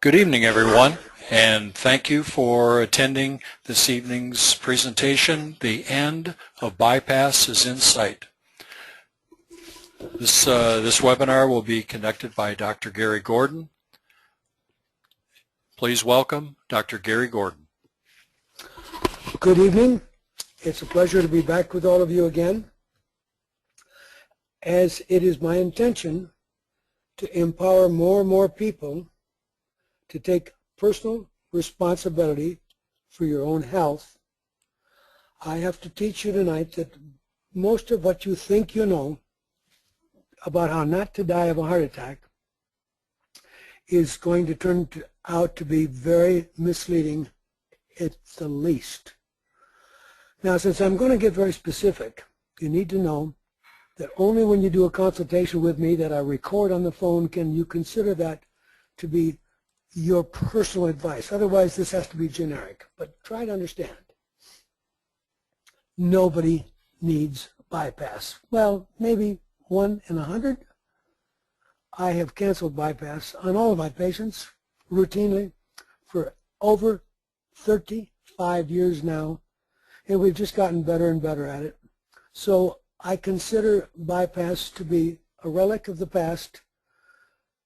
Good evening, everyone, and thank you for attending this evening's presentation. The end of bypass is in sight. This webinar will be conducted by Dr. Garry Gordon. Please welcome Dr. Garry Gordon. Good evening. It's a pleasure to be back with all of you again, as it is my intention to empower more and more people to take personal responsibility for your own health. I have to teach you tonight that most of what you think you know about how not to die of a heart attack is going to turn out to be very misleading at the least. Now, since I'm going to get very specific, you need to know that only when you do a consultation with me that I record on the phone can you consider that to be your personal advice. Otherwise, this has to be generic. But try to understand. Nobody needs bypass. Well, maybe 1 in 100. I have canceled bypass on all of my patients routinely for over 35 years now, and we've just gotten better and better at it. So I consider bypass to be a relic of the past.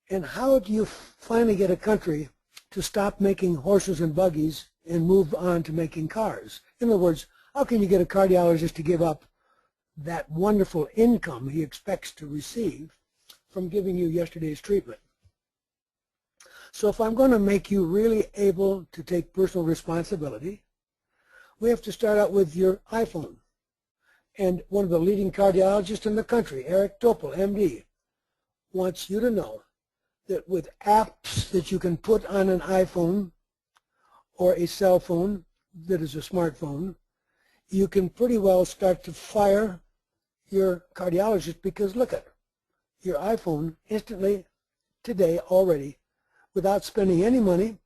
And how do you finally get a country to stop making horses and buggies and move on to making cars? In other words, how can you get a cardiologist to give up that wonderful income he expects to receive from giving you yesterday's treatment? So if I'm going to make you really able to take personal responsibility, we have to start out with your iPhone. And one of the leading cardiologists in the country, Eric Topol, MD, wants you to know that with apps that you can put on an iPhone or a cell phone that is a smartphone, you can pretty well start to fire your cardiologist, because look at your iPhone instantly today already, without spending any money,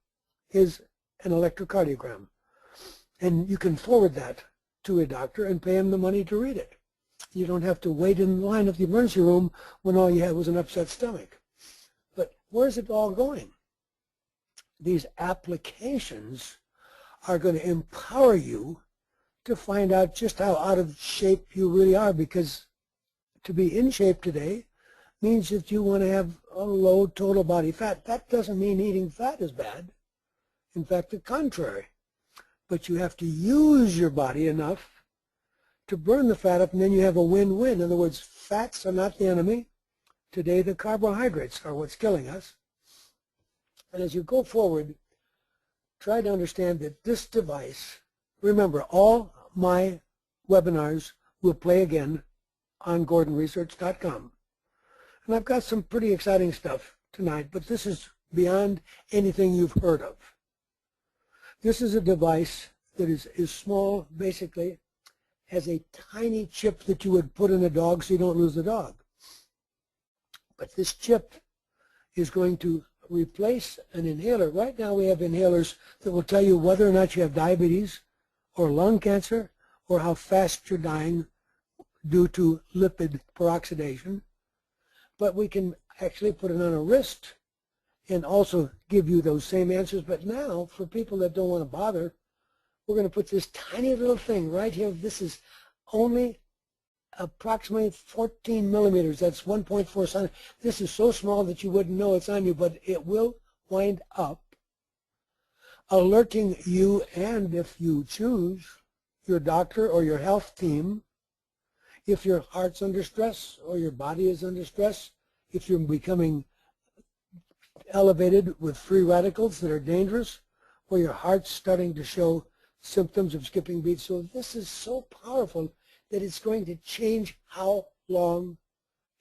is an electrocardiogram. And you can forward that to a doctor and pay him the money to read it. You don't have to wait in line at the emergency room when all you had was an upset stomach. But where's it all going? These applications are going to empower you to find out just how out of shape you really are, because to be in shape today means that you want to have a low total body fat. That doesn't mean eating fat is bad. In fact, the contrary. But you have to use your body enough to burn the fat up, and then you have a win-win. In other words, fats are not the enemy. Today, the carbohydrates are what's killing us. And as you go forward, try to understand that this device, remember, all my webinars will play again on GordonResearch.com. And I've got some pretty exciting stuff tonight, but this is beyond anything you've heard of. This is a device that is small, basically, has a tiny chip that you would put in a dog so you don't lose the dog. But this chip is going to replace an inhaler. Right now we have inhalers that will tell you whether or not you have diabetes or lung cancer or how fast you're dying due to lipid peroxidation. But we can actually put it on a wrist and also give you those same answers. But now, for people that don't want to bother, we're going to put this tiny little thing right here. This is only approximately 14 millimeters. That's 1.4 centimeters. This is so small that you wouldn't know it's on you, but it will wind up alerting you, and if you choose, your doctor or your health team, if your heart's under stress or your body is under stress, if you're becoming elevated with free radicals that are dangerous, or your heart's starting to show symptoms of skipping beats. So this is so powerful that it's going to change how long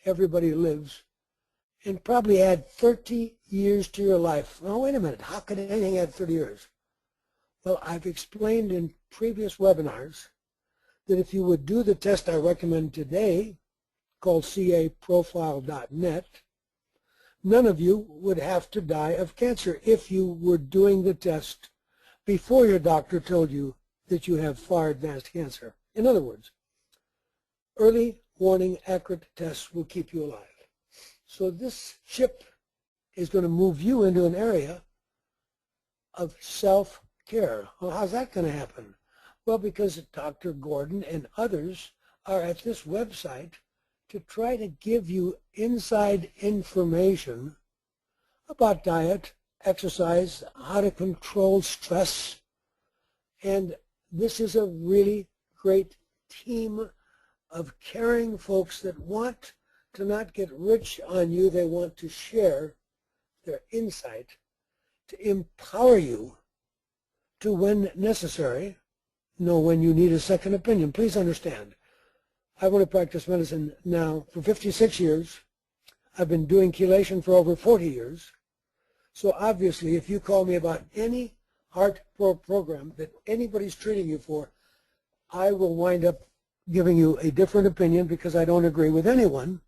everybody lives and probably add 30 years to your life. Well, wait a minute. How could anything add 30 years? Well, I've explained in previous webinars that if you would do the test I recommend today, called caprofile.net, none of you would have to die of cancer if you were doing the test before your doctor told you that you have far advanced cancer. In other words, early warning accurate tests will keep you alive. So this chip is going to move you into an area of self-care. Well, how's that going to happen? Well, because Dr. Gordon and others are at this website to try to give you inside information about diet, exercise, how to control stress. And this is a really great team of caring folks that want to not get rich on you. They want to share their insight to empower you to, when necessary, know when you need a second opinion. Please understand, I've only practiced medicine now for 56 years. I've been doing chelation for over 40 years. So obviously, if you call me about any heart program that anybody's treating you for, I will wind up giving you a different opinion because I don't agree with anyone,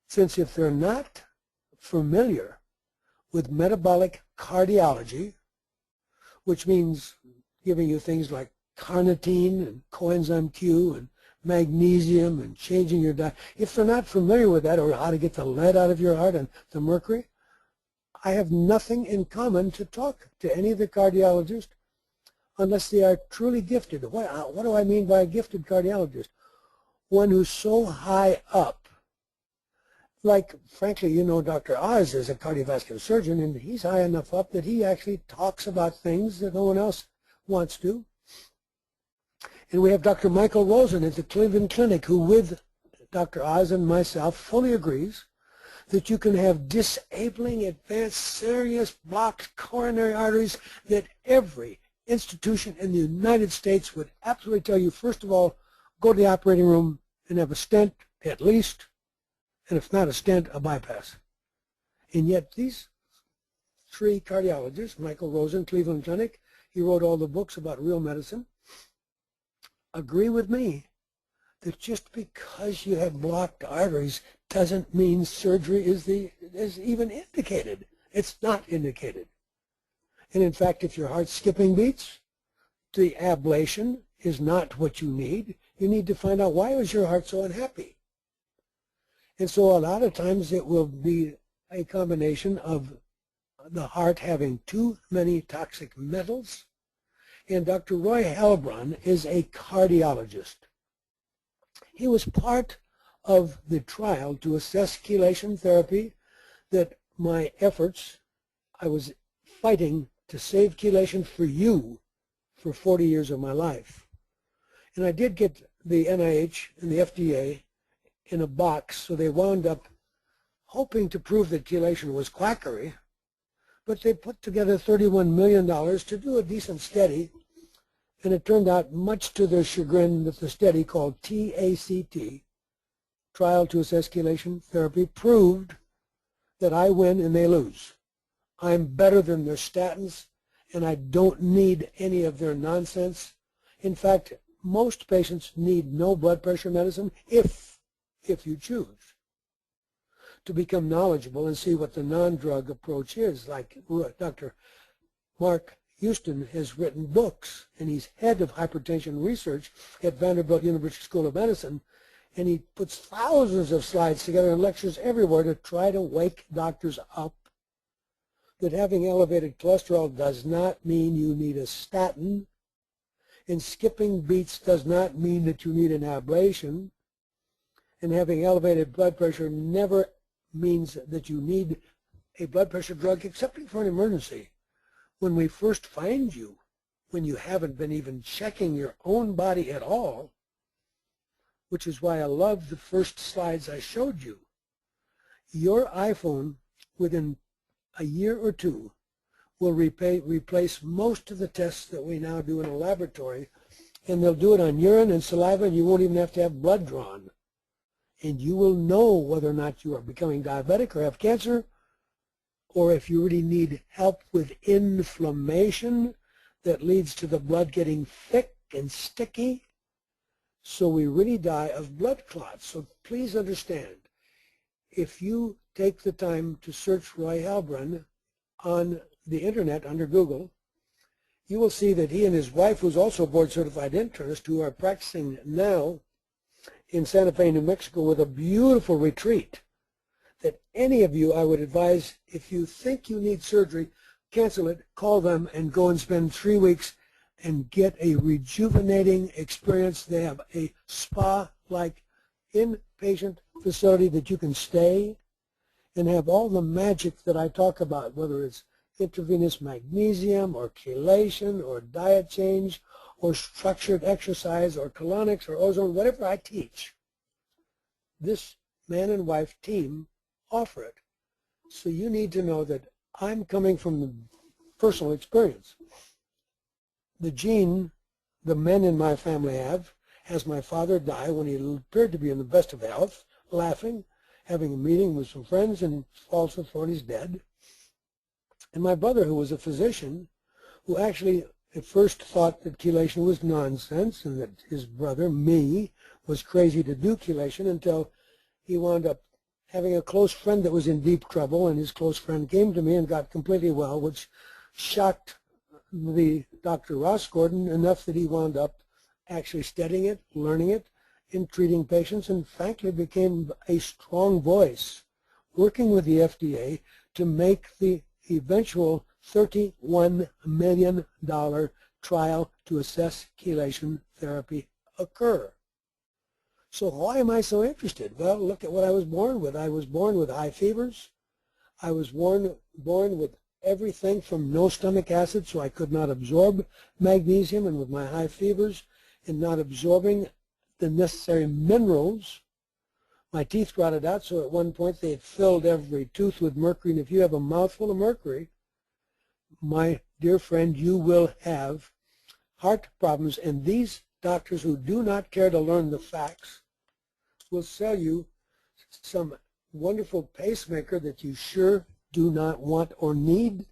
since if they're not familiar with metabolic cardiology, which means giving you things like carnitine and coenzyme Q and magnesium and changing your diet, if they're not familiar with that, or how to get the lead out of your heart and the mercury, I have nothing in common to talk to any of the cardiologists unless they are truly gifted. What do I mean by a gifted cardiologist? One who's so high up. Like, frankly, you know, Dr. Oz is a cardiovascular surgeon, and he's high enough up that he actually talks about things that no one else wants to. And we have Dr. Michael Rosen at the Cleveland Clinic, who with Dr. Oz and myself fully agrees that you can have disabling, advanced, serious blocked coronary arteries that every institution in the United States would absolutely tell you, first of all, go to the operating room and have a stent at least, and if not a stent, a bypass. And yet these three cardiologists, Michael Rosen, Cleveland Clinic, he wrote all the books about real medicine, agree with me that just because you have blocked arteries doesn't mean surgery is even indicated. It's not indicated. And in fact, if your heart's skipping beats, the ablation is not what you need. You need to find out, why was your heart so unhappy? And so a lot of times it will be a combination of the heart having too many toxic metals. And Dr. Roy Helbron is a cardiologist. He was part of the trial to assess chelation therapy that my efforts, I was fighting to save chelation for you for 40 years of my life. And I did get the NIH and the FDA in a box, so they wound up hoping to prove that chelation was quackery, but they put together $31 million to do a decent study, and it turned out, much to their chagrin, that the study, called TACT, Trial to Assess Chelation Therapy, proved that I win and they lose. I'm better than their statins, and I don't need any of their nonsense. In fact, most patients need no blood pressure medicine if you choose to become knowledgeable and see what the non-drug approach is. Like Dr. Mark Houston has written books, and he's head of hypertension research at Vanderbilt University School of Medicine, and he puts thousands of slides together and lectures everywhere to try to wake doctors up that having elevated cholesterol does not mean you need a statin, and skipping beats does not mean that you need an ablation, and having elevated blood pressure never means that you need a blood pressure drug, except for an emergency. When we first find you, when you haven't been even checking your own body at all, which is why I love the first slides I showed you. Your iPhone, within a year or two, will replace most of the tests that we now do in a laboratory, and they'll do it on urine and saliva, and you won't even have to have blood drawn. And you will know whether or not you are becoming diabetic or have cancer, or if you really need help with inflammation that leads to the blood getting thick and sticky. So we really die of blood clots. So please understand, if you take the time to search Roy Helbron on the internet under Google, you will see that he and his wife, who's also a board-certified internist, who are practicing now in Santa Fe, New Mexico, with a beautiful retreat, that any of you, I would advise, if you think you need surgery, cancel it, call them, and go and spend 3 weeks and get a rejuvenating experience. They have a spa-like inpatient facility that you can stay and have all the magic that I talk about, whether it's intravenous magnesium or chelation or diet change or structured exercise or colonics or ozone, whatever I teach. This man and wife team offer it. So you need to know that I'm coming from the personal experience. The gene the men in my family have has my father die when he appeared to be in the best of health, laughing, having a meeting with some friends, and falls to the floor and he's dead. And my brother, who was a physician, who actually at first thought that chelation was nonsense and that his brother, me, was crazy to do chelation, until he wound up having a close friend that was in deep trouble, and his close friend came to me and got completely well, which shocked the Dr. Ross Gordon enough that he wound up actually studying it, learning it, in treating patients, and frankly became a strong voice working with the FDA to make the eventual $31 million trial to assess chelation therapy occur. So why am I so interested? Well, look at what I was born with. I was born with high fevers. I was born with everything from no stomach acid, so I could not absorb magnesium, and with my high fevers and not absorbing the necessary minerals, my teeth rotted out, so at one point they had filled every tooth with mercury, and if you have a mouthful of mercury, my dear friend, you will have heart problems. And these doctors who do not care to learn the facts will sell you some wonderful pacemaker that you sure do not want or need,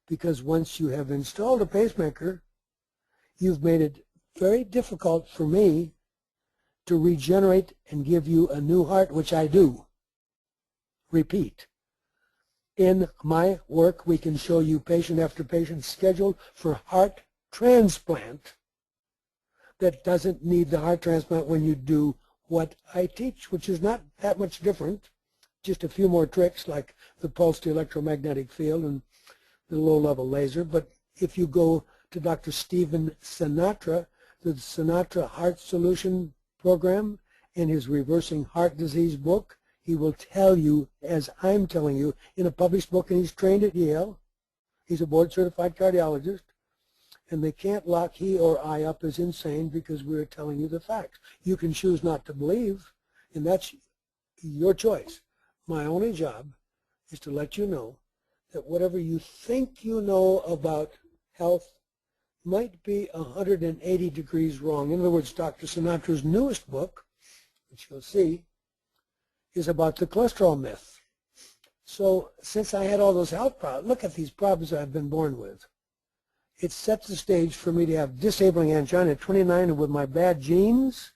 because once you have installed a pacemaker, you've made it very difficult for me to regenerate and give you a new heart, which I do. Repeat. In my work, we can show you patient after patient scheduled for heart transplant that doesn't need the heart transplant when you do what I teach, which is not that much different, just a few more tricks like the pulsed electromagnetic field and the low-level laser. But if you go to Dr. Stephen Sinatra, the Sinatra Heart Solution Program, in his Reversing Heart Disease book, he will tell you, as I'm telling you, in a published book, and he's trained at Yale. He's a board-certified cardiologist, and they can't lock he or I up as insane because we're telling you the facts. You can choose not to believe, and that's your choice. My only job is to let you know that whatever you think you know about health might be 180 degrees wrong. In other words, Dr. Sinatra's newest book, which you'll see, is about the cholesterol myth. So since I had all those health problems, look at these problems I've been born with. It sets the stage for me to have disabling angina at 29, and with my bad genes,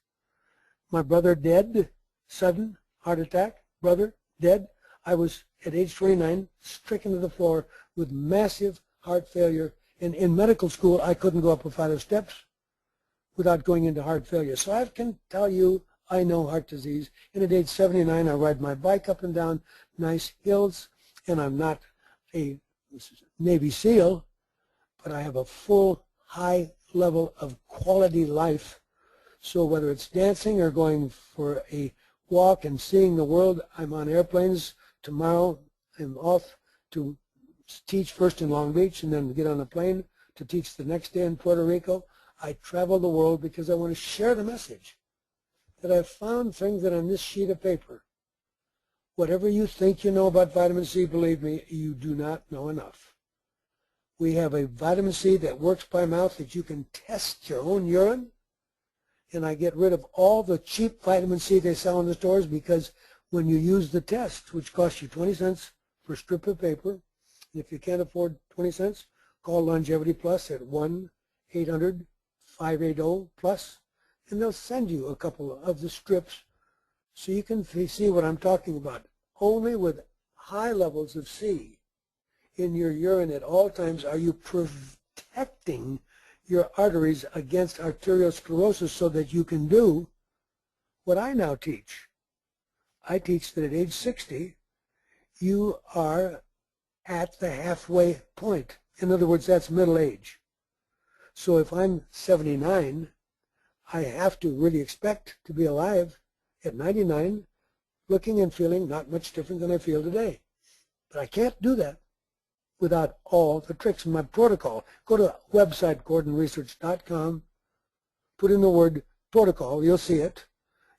my brother dead, sudden heart attack, brother dead. I was, at age 29, stricken to the floor with massive heart failure. And in medical school, I couldn't go up a flight of steps without going into heart failure. So I can tell you I know heart disease. And at age 79, I ride my bike up and down nice hills. And I'm not a Navy SEAL, but I have a full, high level of quality life. So whether it's dancing or going for a walk and seeing the world, I'm on airplanes. Tomorrow, I'm off to teach first in Long Beach and then get on a plane to teach the next day in Puerto Rico. I travel the world because I want to share the message that I've found things that on this sheet of paper. Whatever you think you know about vitamin C, believe me, you do not know enough. We have a vitamin C that works by mouth that you can test your own urine, and I get rid of all the cheap vitamin C they sell in the stores, because when you use the test, which costs you 20 cents for a strip of paper, and if you can't afford 20 cents, call Longevity Plus at 1-800-580-PLUS, and they'll send you a couple of the strips so you can see what I'm talking about. Only with high levels of C in your urine at all times are you protecting your arteries against arteriosclerosis so that you can do what I now teach. I teach that at age 60, you are at the halfway point. In other words, that's middle age. So if I'm 79, I have to really expect to be alive at 99, looking and feeling not much different than I feel today. But I can't do that without all the tricks in my protocol. Go to the website, gordonresearch.com, put in the word protocol, you'll see it,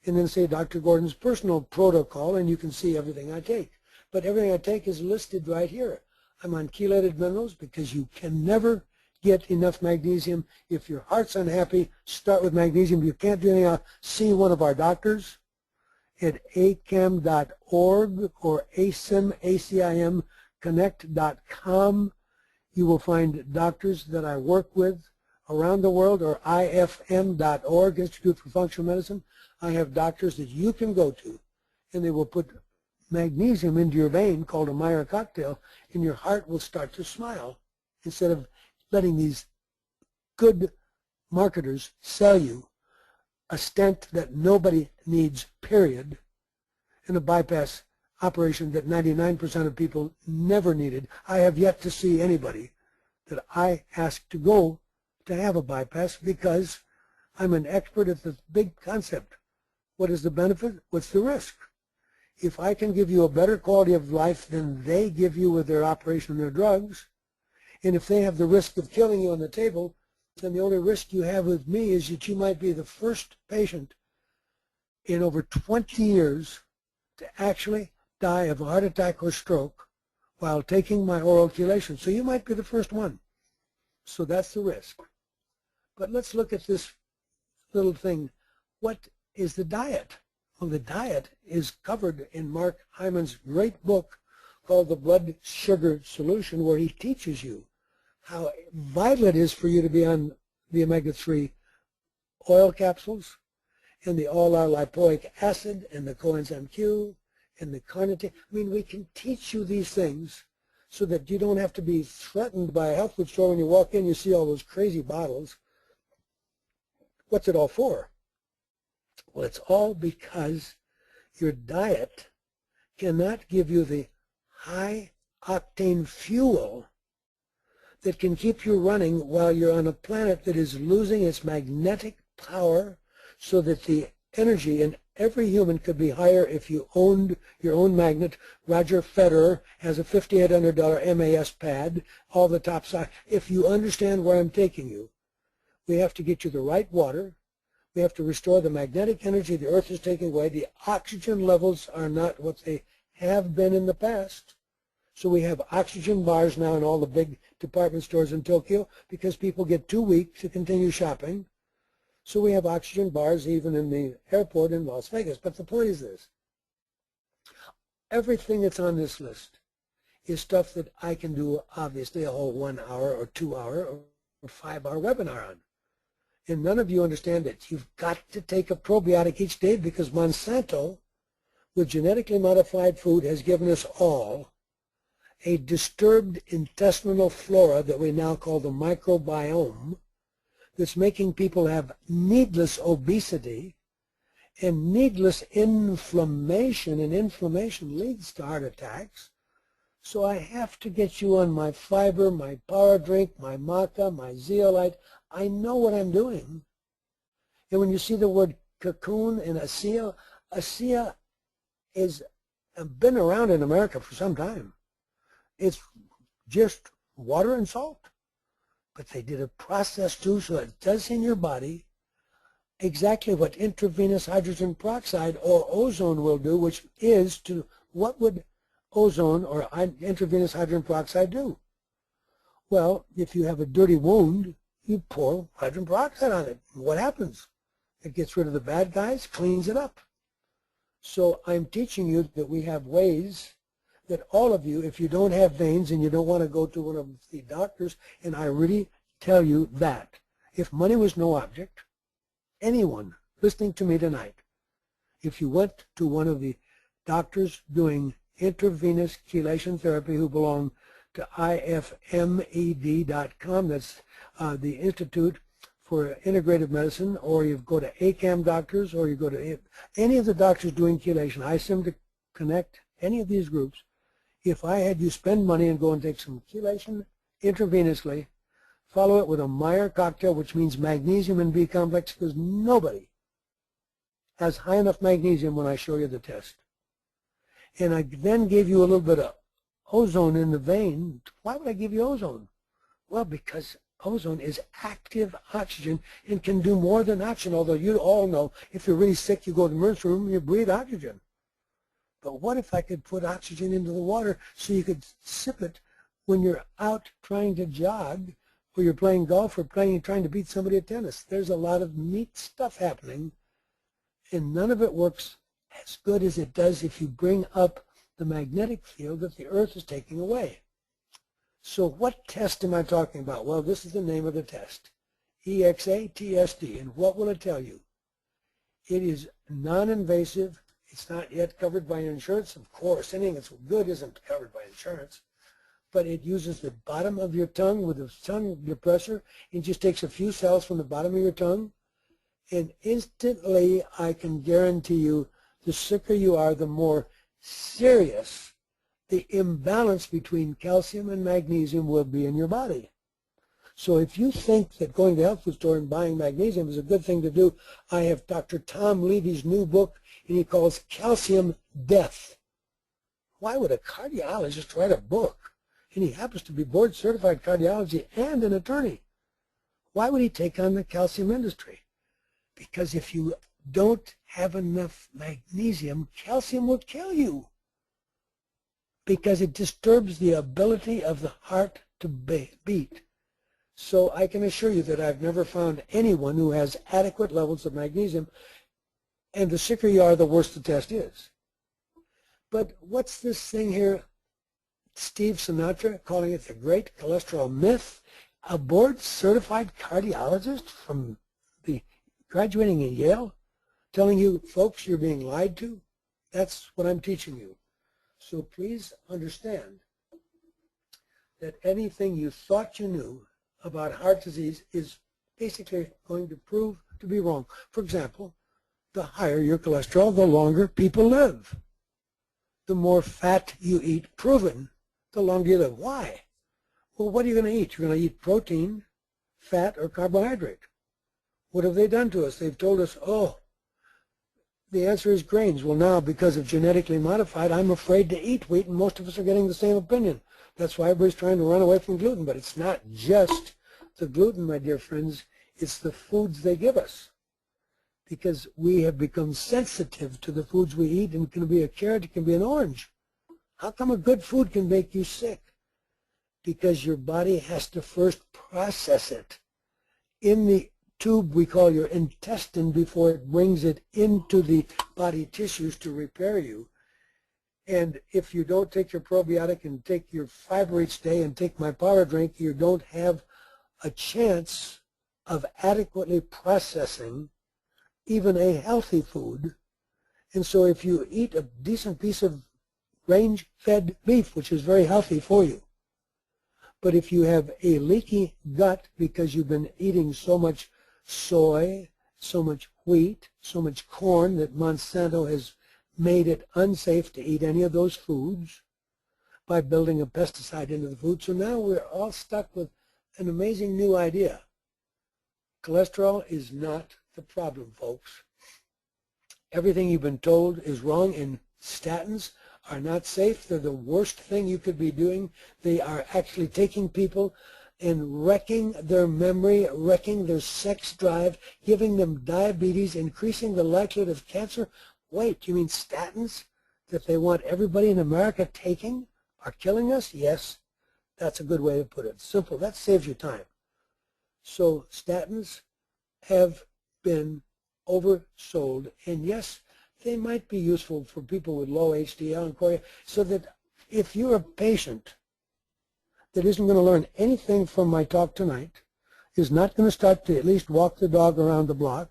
and then say Dr. Gordon's personal protocol, and you can see everything I take. But everything I take is listed right here. I'm on chelated minerals because you can never get enough magnesium. If your heart's unhappy, start with magnesium. If you can't do anything else, see one of our doctors at acam.org or acim, connect.com. You will find doctors that I work with around the world, or ifm.org, Institute for Functional Medicine. I have doctors that you can go to, and they will put magnesium into your vein, called a Meyer cocktail, and your heart will start to smile instead of letting these good marketers sell you a stent that nobody needs, period, and a bypass operation that 99% of people never needed. I have yet to see anybody that I asked to go to have a bypass because I'm an expert at the big concept. What is the benefit? What's the risk? If I can give you a better quality of life than they give you with their operation and their drugs, and if they have the risk of killing you on the table, then the only risk you have with me is that you might be the first patient in over 20 years to actually die of a heart attack or stroke while taking my oral chelation. So you might be the first one. So that's the risk. But let's look at this little thing. What is the diet? Well, the diet is covered in Mark Hyman's great book called The Blood Sugar Solution, where he teaches you how vital it is for you to be on the omega-3 oil capsules and the all-our lipoic acid and the coenzyme Q and the carnitine. I mean, we can teach you these things so that you don't have to be threatened by a health food store when you walk in, you see all those crazy bottles. What's it all for? Well, it's all because your diet cannot give you the high-octane fuel that can keep you running while you're on a planet that is losing its magnetic power, so that the energy in every human could be higher if you owned your own magnet. Roger Federer has a $5,800 MAS pad, all the top side. If you understand where I'm taking you, we have to get you the right water. We have to restore the magnetic energy the Earth is taking away. The oxygen levels are not what they have been in the past. So we have oxygen bars now in all the big department stores in Tokyo because people get too weak to continue shopping. So we have oxygen bars even in the airport in Las Vegas. But the point is this. Everything that's on this list is stuff that I can do, obviously, a whole 1 hour or 2 hour or 5 hour webinar on. And none of you understand it. You've got to take a probiotic each day because Monsanto, with genetically modified food, has given us all a disturbed intestinal flora that we now call the microbiome, that's making people have needless obesity and needless inflammation, and inflammation leads to heart attacks. So I have to get you on my fiber, my power drink, my maca, my zeolite. I know what I'm doing. And when you see the word cocoon and ASEA has been around in America for some time. It's just water and salt. But they did a process too, so it does in your body exactly what intravenous hydrogen peroxide or ozone will do, which is to, what would ozone or intravenous hydrogen peroxide do? Well, if you have a dirty wound, you pour hydrogen peroxide on it. What happens? It gets rid of the bad guys, cleans it up. So I'm teaching you that we have ways that all of you, if you don't have veins and you don't want to go to one of the doctors, and I really tell you that if money was no object, anyone listening to me tonight, if you went to one of the doctors doing intravenous chelation therapy who belong to ifmed.com, that's the Institute for Integrative Medicine, or you go to ACAM doctors, or you go to any of the doctors doing chelation, ISIM to Connect, any of these groups, if I had you spend money and go and take some chelation intravenously, follow it with a Meyer cocktail, which means magnesium and B complex, because nobody has high enough magnesium when I show you the test. And I then gave you a little bit of ozone in the vein. Why would I give you ozone? Well, because ozone is active oxygen and can do more than oxygen, although you all know if you're really sick, you go to the emergency room and you breathe oxygen. But what if I could put oxygen into the water so you could sip it when you're out trying to jog, or you're playing golf, or trying to beat somebody at tennis? There's a lot of neat stuff happening, and none of it works as good as it does if you bring up the magnetic field that the Earth is taking away. So what test am I talking about? Well, this is the name of the test, EXA-TSD. And what will it tell you? It is non-invasive. It's not yet covered by insurance. Of course, anything that's good isn't covered by insurance. But it uses the bottom of your tongue with the tongue depressor. It just takes a few cells from the bottom of your tongue. And instantly, I can guarantee you, the sicker you are, the more serious the imbalance between calcium and magnesium will be in your body. So if you think that going to the health food store and buying magnesium is a good thing to do, I have Dr. Tom Levy's new book, and he calls Calcium Death. Why would a cardiologist write a book? And he happens to be board certified cardiology and an attorney. Why would he take on the calcium industry? Because if you don't have enough magnesium, calcium will kill you, because it disturbs the ability of the heart to beat. So I can assure you that I've never found anyone who has adequate levels of magnesium, and the sicker you are, the worse the test is. But what's this thing here? Steve Sinatra calling it the great cholesterol myth. A board-certified cardiologist from the graduating in Yale telling you, folks, you're being lied to? That's what I'm teaching you. So please understand that anything you thought you knew about heart disease is basically going to prove to be wrong. For example, the higher your cholesterol, the longer people live. The more fat you eat, proven, the longer you live. Why? Well, what are you going to eat? You're going to eat protein, fat, or carbohydrate. What have they done to us? They've told us, oh, the answer is grains. Well, now, because of genetically modified, I'm afraid to eat wheat, and most of us are getting the same opinion. That's why everybody's trying to run away from gluten. But it's not just the gluten, my dear friends. It's the foods they give us. Because we have become sensitive to the foods we eat, and it can be a carrot, it can be an orange. How come a good food can make you sick? Because your body has to first process it in the tube we call your intestine before it brings it into the body tissues to repair you. And if you don't take your probiotic and take your fiber each day and take my power drink, you don't have a chance of adequately processing even a healthy food. And so if you eat a decent piece of range-fed beef, which is very healthy for you, but if you have a leaky gut because you've been eating so much soy, so much wheat, so much corn that Monsanto has made it unsafe to eat any of those foods by building a pesticide into the food. So now we're all stuck with an amazing new idea. Cholesterol is not the problem, folks. Everything you've been told is wrong, and statins are not safe. They're the worst thing you could be doing. They are actually taking people and wrecking their memory, wrecking their sex drive, giving them diabetes, increasing the likelihood of cancer. Wait, you mean statins that they want everybody in America taking are killing us? Yes, that's a good way to put it. Simple. That saves you time. So statins have been oversold, and yes, they might be useful for people with low HDL and cholesterol, so that if you're a patient that isn't going to learn anything from my talk tonight, is not going to start to at least walk the dog around the block,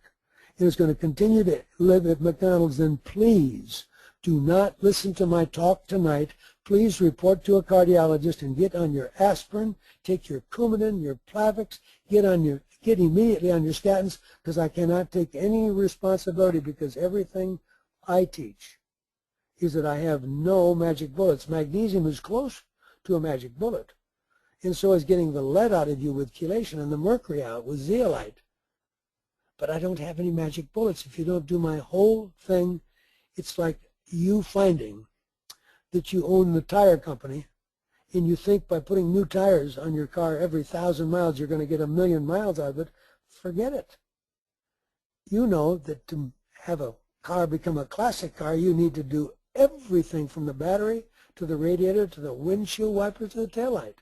and is going to continue to live at McDonald's, then please do not listen to my talk tonight. Please report to a cardiologist and get on your aspirin, take your Coumadin, your Plavix, get immediately on your statins, because I cannot take any responsibility, because everything I teach is that I have no magic bullets. Magnesium is close to a magic bullet. And so is getting the lead out of you with chelation and the mercury out with zeolite. But I don't have any magic bullets. If you don't do my whole thing, it's like you finding that you own the tire company and you think by putting new tires on your car every 1,000 miles you're going to get 1,000,000 miles out of it. Forget it. You know that to have a car become a classic car, you need to do everything from the battery to the radiator to the windshield wiper to the taillight.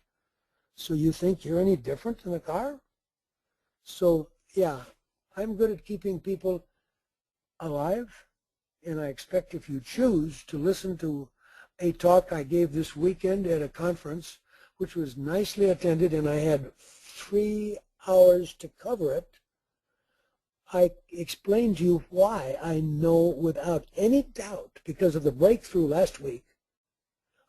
So you think you're any different than a car? So yeah, I'm good at keeping people alive, and I expect if you choose to listen to a talk I gave this weekend at a conference, which was nicely attended, and I had 3 hours to cover it, I explained to you why I know without any doubt, because of the breakthrough last week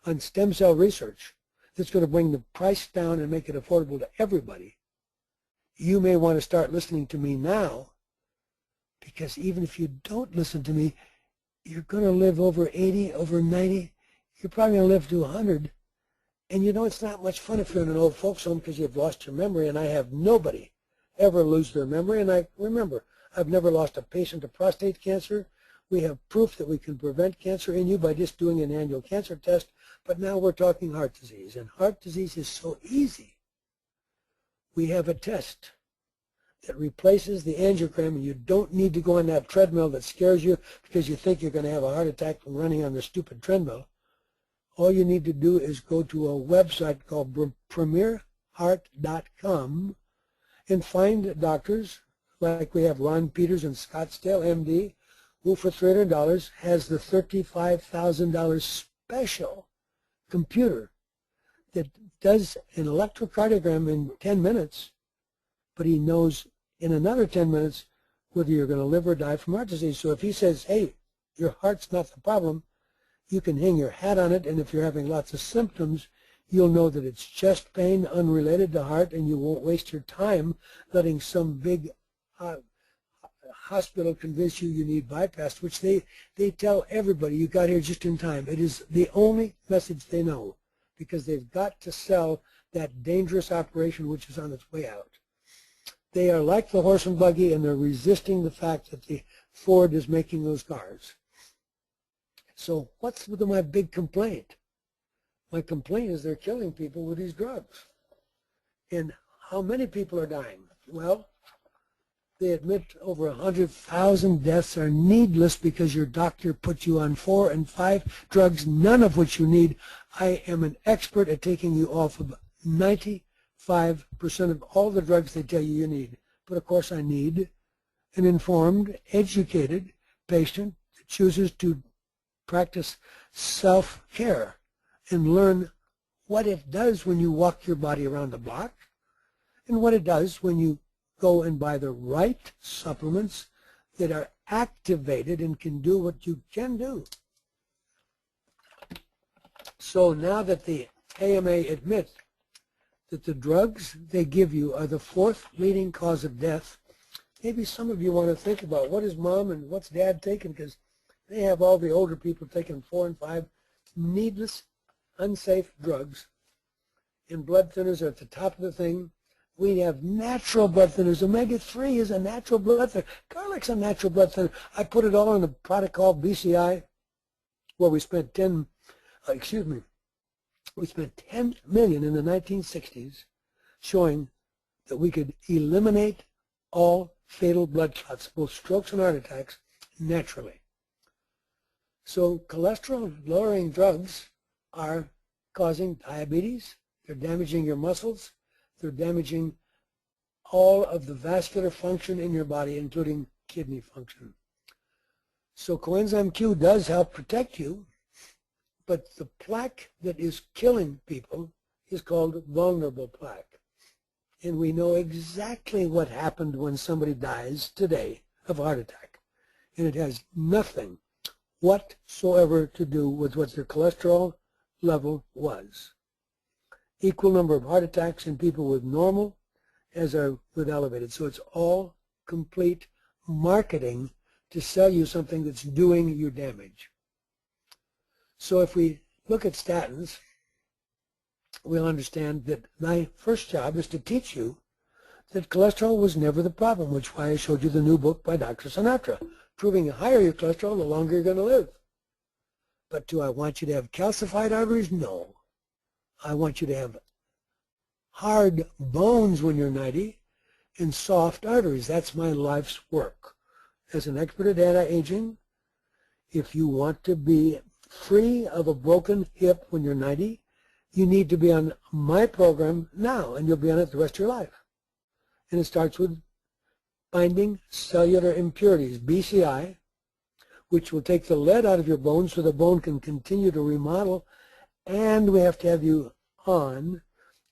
on stem cell research, that's going to bring the price down and make it affordable to everybody. You may want to start listening to me now, because even if you don't listen to me, you're going to live over 80, over 90. You're probably going to live to 100. And you know it's not much fun if you're in an old folks home because you've lost your memory, and I have nobody ever lose their memory. And I remember, I've never lost a patient to prostate cancer. We have proof that we can prevent cancer in you by just doing an annual cancer test. But now we're talking heart disease, and heart disease is so easy. We have a test that replaces the angiogram, and you don't need to go on that treadmill that scares you because you think you're going to have a heart attack from running on the stupid treadmill. All you need to do is go to a website called premierheart.com and find doctors like we have Ron Peters in Scottsdale, MD, who for $300 has the $35,000 special computer that does an electrocardiogram in 10 minutes, but he knows in another 10 minutes whether you're going to live or die from heart disease. So if he says, hey, your heart's not the problem, you can hang your hat on it, and if you're having lots of symptoms, you'll know that it's chest pain unrelated to heart, and you won't waste your time letting some big hospital convince you need bypass, which they tell everybody you got here just in time. It is the only message they know, because they've got to sell that dangerous operation which is on its way out. They are like the horse and buggy, and they're resisting the fact that the Ford is making those cars. So what's my big complaint? My complaint is they're killing people with these drugs. And how many people are dying? Well, they admit over 100,000 deaths are needless because your doctor put you on 4 and 5 drugs, none of which you need. I am an expert at taking you off of 95% of all the drugs they tell you need. But of course I need an informed, educated patient that chooses to practice self-care and learn what it does when you walk your body around the block and what it does when you go and buy the right supplements that are activated and can do what you can do. So now that the AMA admits that the drugs they give you are the 4th leading cause of death, maybe some of you want to think about what is mom and what's dad taking, because they have all the older people taking 4 and 5 needless, unsafe drugs, and blood thinners are at the top of the thing. We have natural blood thinners. Omega-3 is a natural blood thinner. Garlic's a natural blood thinner. I put it all in a product called BCI, where we spent $10 million in the 1960s showing that we could eliminate all fatal blood clots, both strokes and heart attacks, naturally. So cholesterol-lowering drugs are causing diabetes. They're damaging your muscles. They're damaging all of the vascular function in your body, including kidney function. So coenzyme Q does help protect you, but the plaque that is killing people is called vulnerable plaque. And we know exactly what happened when somebody dies today of a heart attack. And it has nothing whatsoever to do with what their cholesterol level was. Equal number of heart attacks in people with normal as are with elevated. So it's all complete marketing to sell you something that's doing you damage. So if we look at statins, we'll understand that my first job is to teach you that cholesterol was never the problem, which is why I showed you the new book by Dr. Sinatra, proving the higher your cholesterol, the longer you're going to live. But do I want you to have calcified arteries? No. I want you to have hard bones when you're 90 and soft arteries. That's my life's work. As an expert at anti-aging, if you want to be free of a broken hip when you're 90, you need to be on my program now, and you'll be on it the rest of your life. And it starts with binding cellular impurities, BCI, which will take the lead out of your bones so the bone can continue to remodel. And we have to have you on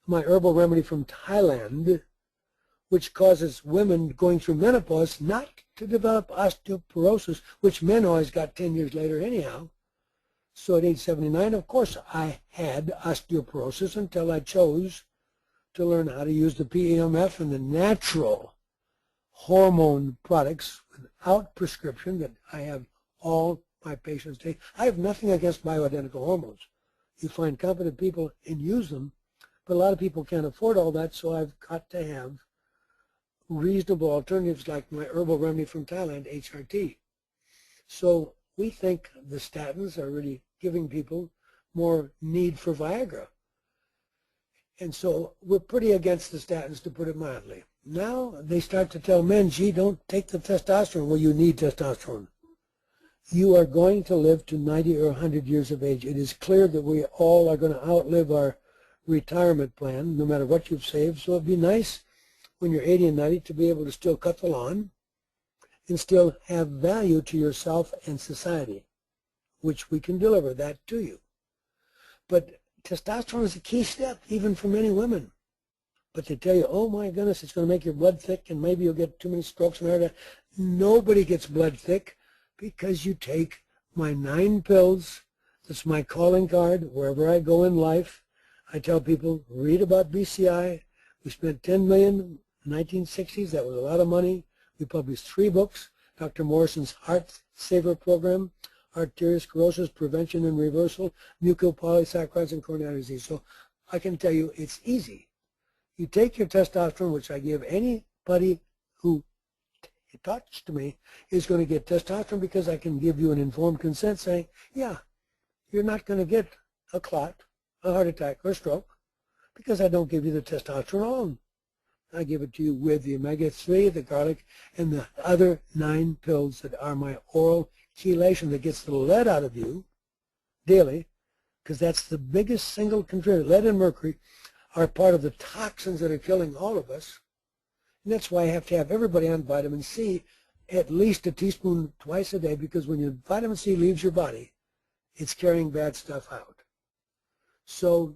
my herbal remedy from Thailand, which causes women going through menopause not to develop osteoporosis, which men always got 10 years later anyhow. So at age 79, of course, I had osteoporosis until I chose to learn how to use the PEMF and the natural hormone products without prescription that I have all my patients take. I have nothing against bioidentical hormones. You find competent people and use them, but a lot of people can't afford all that, so I've got to have reasonable alternatives like my herbal remedy from Thailand, HRT. So we think the statins are really giving people more need for Viagra. And so we're pretty against the statins, to put it mildly. Now they start to tell men, gee, don't take the testosterone. Well, you need testosterone. You are going to live to 90 or 100 years of age. It is clear that we all are going to outlive our retirement plan, no matter what you've saved. So it'd be nice when you're 80 and 90 to be able to still cut the lawn and still have value to yourself and society, which we can deliver that to you. But testosterone is a key step, even for many women. But they tell you, oh my goodness, it's going to make your blood thick and maybe you'll get too many strokes and heart attack. Nobody gets blood thick because you take my 9 pills. That's my calling card wherever I go in life. I tell people, read about BCI. We spent $10 million in the 1960s. That was a lot of money. We published 3 books. Dr. Morrison's Heart Saver Program, Arteriosclerosis Prevention and Reversal, Mucopolysaccharides, and coronary disease. So I can tell you it's easy. You take your testosterone, which I give anybody who talks to me is going to get testosterone, because I can give you an informed consent saying, yeah, you're not going to get a clot, a heart attack, or a stroke, because I don't give you the testosterone alone. I give it to you with the omega-3, the garlic, and the other 9 pills that are my oral chelation that gets the lead out of you daily, because that's the biggest single contributor. Lead and mercury are part of the toxins that are killing all of us. And that's why I have to have everybody on vitamin C, at least a teaspoon twice a day, because when your vitamin C leaves your body, it's carrying bad stuff out. So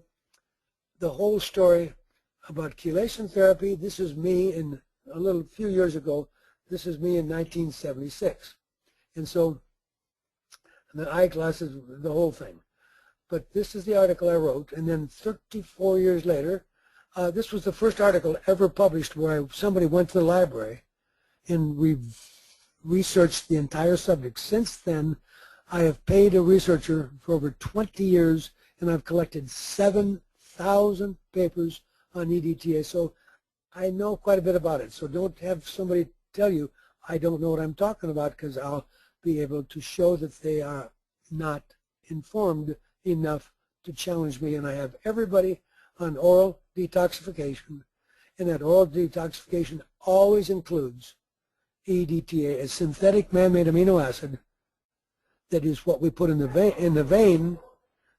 the whole story about chelation therapy, this is me in a few years ago. This is me in 1976. And so the eyeglasses, the whole thing. But this is the article I wrote, and then 34 years later, this was the first article ever published where somebody went to the library and researched the entire subject. Since then, I have paid a researcher for over 20 years, and I've collected 7,000 papers on EDTA. So I know quite a bit about it. So don't have somebody tell you I don't know what I'm talking about, because I'll be able to show that they are not informed enough to challenge me. And I have everybody on oral detoxification, and that oral detoxification always includes EDTA, a synthetic man-made amino acid that is what we put in the vein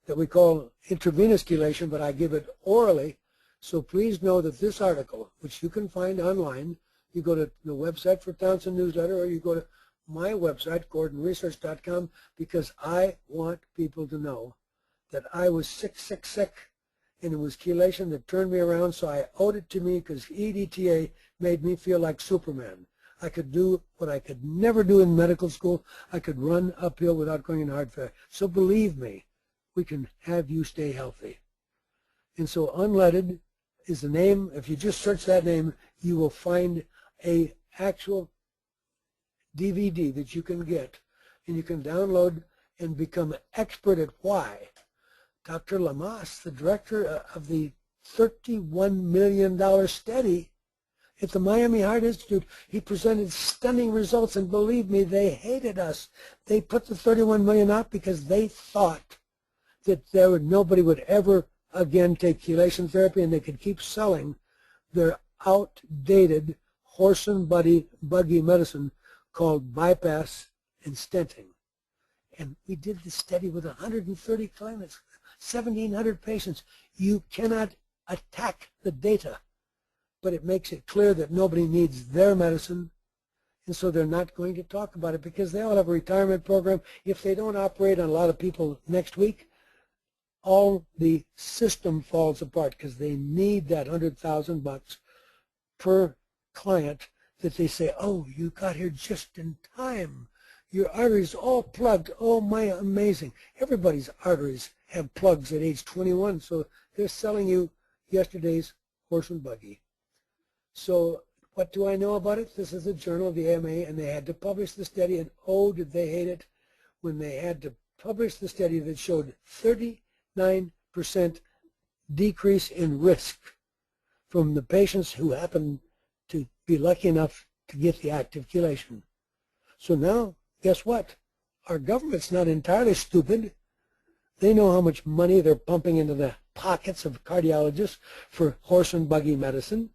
that we call intravenous chelation, but I give it orally. So please know that this article, which you can find online, you go to the website for Townsend Newsletter, or you go to my website, gordonresearch.com, because I want people to know that I was sick, and it was chelation that turned me around, so I owed it to me, because EDTA made me feel like Superman. I could do what I could never do in medical school. I could run uphill without going into heart failure. So believe me, we can have you stay healthy. And so Unleaded is the name. If you just search that name, you will find a actual DVD that you can get, and you can download and become expert at why. Dr. Lamas, the director of the $31 million study at the Miami Heart Institute, he presented stunning results, and believe me, they hated us. They put the 31 million out because they thought that nobody would ever again take chelation therapy, and they could keep selling their outdated horse and buggy medicine called bypass and stenting. And we did the study with 130 claimants, 1,700 patients. You cannot attack the data, but it makes it clear that nobody needs their medicine, and so they're not going to talk about it because they all have a retirement program. If they don't operate on a lot of people next week, all the system falls apart because they need that $100,000 per client that they say, oh, you got here just in time. Your arteries all plugged. Oh, my, amazing. Everybody's arteries have plugs at age 21, so they're selling you yesterday's horse and buggy. So what do I know about it? This is a journal of the AMA, and they had to publish the study, and oh, did they hate it when they had to publish the study that showed 39% decrease in risk from the patients who happen to be lucky enough to get the active chelation. So now, guess what? Our government's not entirely stupid. They know how much money they're pumping into the pockets of cardiologists for horse and buggy medicine.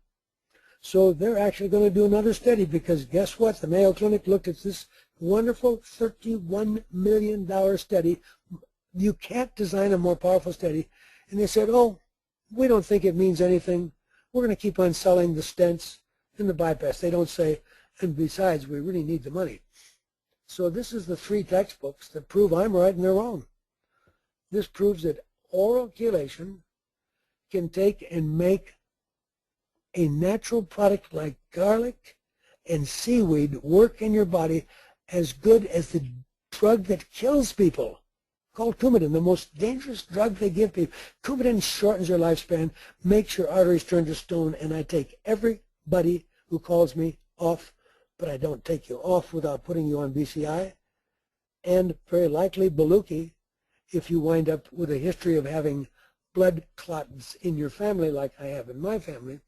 So they're actually going to do another study because guess what? The Mayo Clinic looked at this wonderful $31 million study. You can't design a more powerful study. And they said, oh, we don't think it means anything. We're going to keep on selling the stents and the bypass. They don't say, and besides, we really need the money. So this is the 3 textbooks that prove I'm right and they're wrong. This proves that oral chelation can take and make a natural product like garlic and seaweed work in your body as good as the drug that kills people, called Coumadin, the most dangerous drug they give people. Coumadin shortens your lifespan, makes your arteries turn to stone, and I take everybody who calls me off, but I don't take you off without putting you on BCI, and very likely Baluchi if you wind up with a history of having blood clots in your family like I have in my family.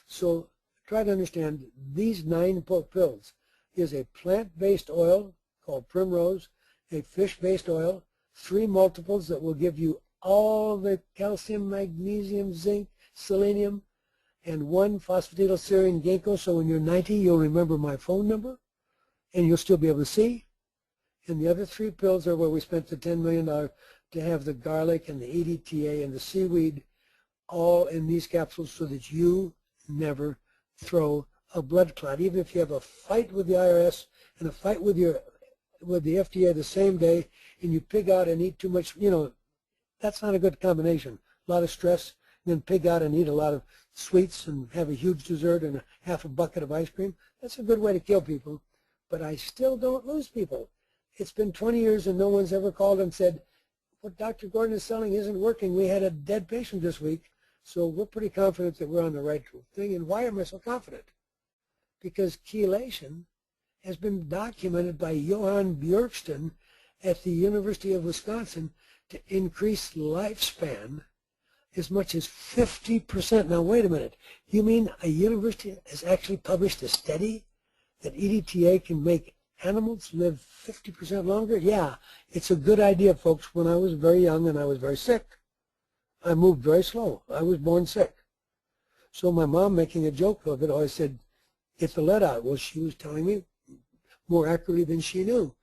So try to understand these 9 pills is a plant-based oil called Primrose, a fish-based oil, 3 multiples that will give you all the calcium, magnesium, zinc, selenium, and 1 phosphatidylserine ginkgo. So when you're 90, you'll remember my phone number, and you'll still be able to see. And the other 3 pills are where we spent the $10 million to have the garlic and the EDTA and the seaweed all in these capsules so that you never throw a blood clot. Even if you have a fight with the IRS and a fight with the FDA the same day and you pig out and eat too much, that's not a good combination. A lot of stress, and then pig out and eat a lot of sweets and have a huge dessert and half a bucket of ice cream. That's a good way to kill people. But I still don't lose people. It's been 20 years and no one's ever called and said, what Dr. Gordon is selling isn't working. We had a dead patient this week. So we're pretty confident that we're on the right thing. And why am I so confident? Because chelation has been documented by Johann Bjorksten at the University of Wisconsin to increase lifespan as much as 50%. Now wait a minute. You mean a university has actually published a study that EDTA can make animals live 50% longer? Yeah, it's a good idea, folks. When I was very young and I was very sick, I moved very slow. I was born sick. So my mom, making a joke of it, always said, get the lead out. Well, she was telling me more accurately than she knew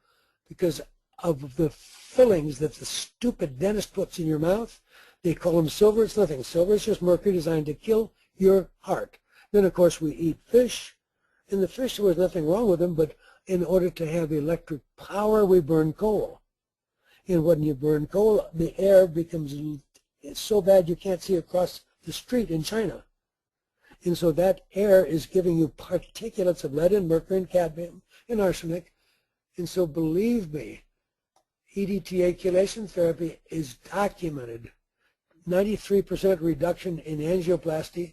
because of the fillings that the stupid dentist puts in your mouth. They call them silver. It's nothing. Silver is just mercury designed to kill your heart. Then, of course, we eat fish. And the fish, there was nothing wrong with them, but in order to have electric power, we burn coal. And when you burn coal, the air becomes so bad you can't see across the street in China. And so that air is giving you particulates of lead and mercury and cadmium and arsenic. And so believe me, EDTA chelation therapy is documented. 93% reduction in angioplasty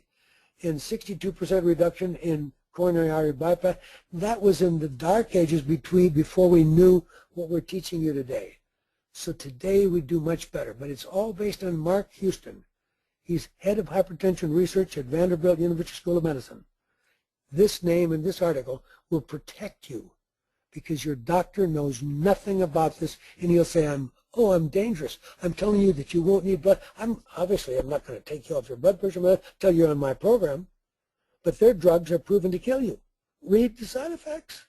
and 62% reduction in coronary artery bypass. That was in the dark ages before we knew what we're teaching you today. So today we do much better, but it's all based on Mark Houston. He's head of hypertension research at Vanderbilt University School of Medicine. This name in this article will protect you because your doctor knows nothing about this, and he'll say, I'm dangerous. I'm telling you that you won't need blood. Obviously, I'm not going to take you off your blood pressure until you're on my program, but their drugs are proven to kill you. Read the side effects.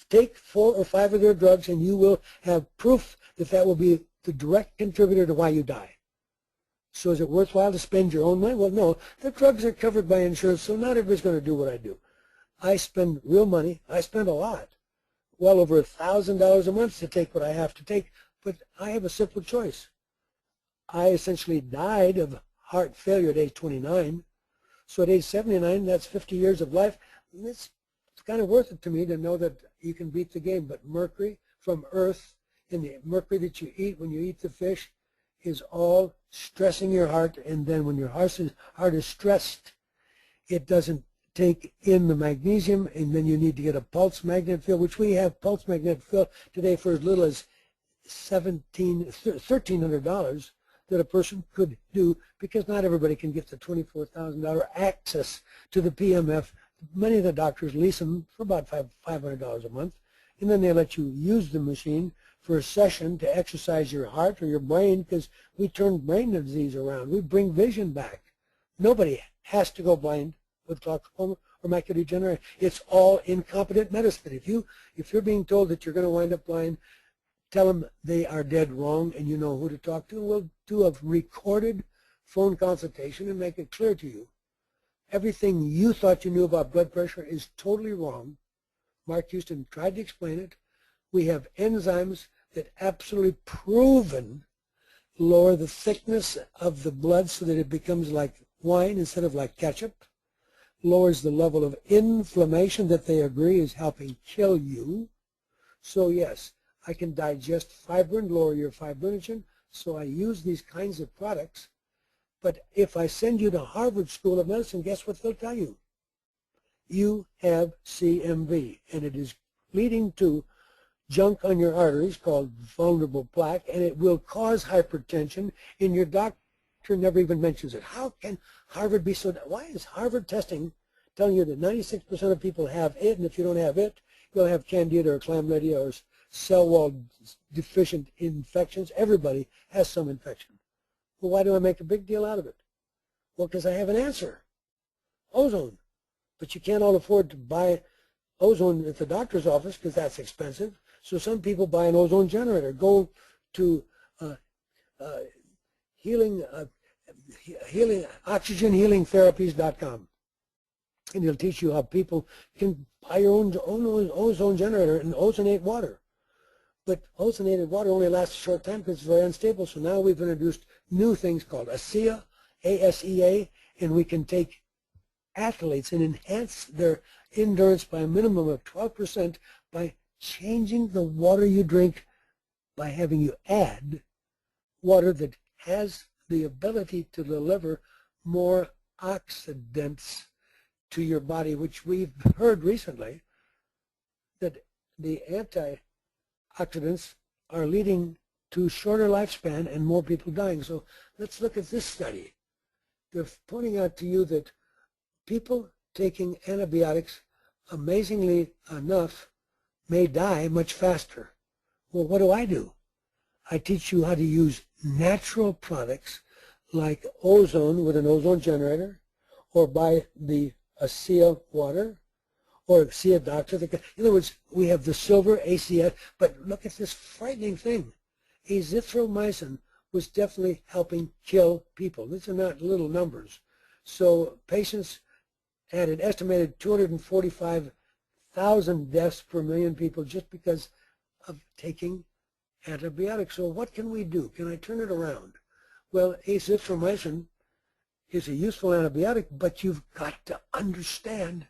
Take 4 or 5 of their drugs, and you will have proof that that will be the direct contributor to why you die. So is it worthwhile to spend your own money? Well, no. The drugs are covered by insurance, so not everybody's going to do what I do. I spend real money. I spend a lot, well over $1,000 a month to take what I have to take, but I have a simple choice. I essentially died of heart failure at age 29, so at age 79, that's 50 years of life. It's kind of worth it to me to know that you can beat the game, but mercury from Earth and the mercury that you eat when you eat the fish is all stressing your heart, and then when your heart is stressed, it doesn't take in the magnesium, and then you need to get a pulse magnet field, which we have pulse magnet field today for as little as $1,300 that a person could do, because not everybody can get the $24,000 access to the PMF. Many of the doctors lease them for about $500 a month, and then they let you use the machine for a session to exercise your heart or your brain, because we turn brain disease around. We bring vision back. Nobody has to go blind with glaucoma or macular degeneration. It's all incompetent medicine. If you're being told that you're going to wind up blind, tell them they are dead wrong, and you know who to talk to. We'll do a recorded phone consultation and make it clear to you. Everything you thought you knew about blood pressure is totally wrong. Mark Houston tried to explain it. We have enzymes that absolutely proven lower the thickness of the blood so that it becomes like wine instead of like ketchup, lowers the level of inflammation that they agree is helping kill you. So yes, I can digest fiber and lower your fibrinogen, so I use these kinds of products. But if I send you to Harvard School of Medicine, guess what they'll tell you? You have CMV, and it is leading to junk on your arteries called vulnerable plaque, and it will cause hypertension, and your doctor never even mentions it. How can Harvard be so? Why is Harvard testing telling you that 96% of people have it, and if you don't have it, you'll have candida or chlamydia or cell wall deficient infections? Everybody has some infection. Well, why do I make a big deal out of it? Well, because I have an answer. Ozone. But you can't all afford to buy ozone at the doctor's office because that's expensive. So some people buy an ozone generator. Go to oxygenhealingtherapies.com, and it'll teach you how people can buy your own ozone generator and ozonate water. But ozonated water only lasts a short time because it's very unstable. So now we've introduced new things called ASEA, ASEA, and we can take athletes and enhance their endurance by a minimum of 12% by changing the water you drink, by having you add water that has the ability to deliver more oxidants to your body, which we've heard recently that the antioxidants are leading to shorter lifespan and more people dying. So let's look at this study. They're pointing out to you that people taking antibiotics, amazingly enough, may die much faster. Well, what do? I teach you how to use natural products like ozone with an ozone generator, or buy the ASEA water, or ASEA doctor. In other words, we have the silver ACS, but look at this frightening thing. Azithromycin was definitely helping kill people. These are not little numbers. So patients had an estimated 245,000 deaths per million people just because of taking antibiotics. So what can we do? Can I turn it around? Well, azithromycin is a useful antibiotic, but you've got to understand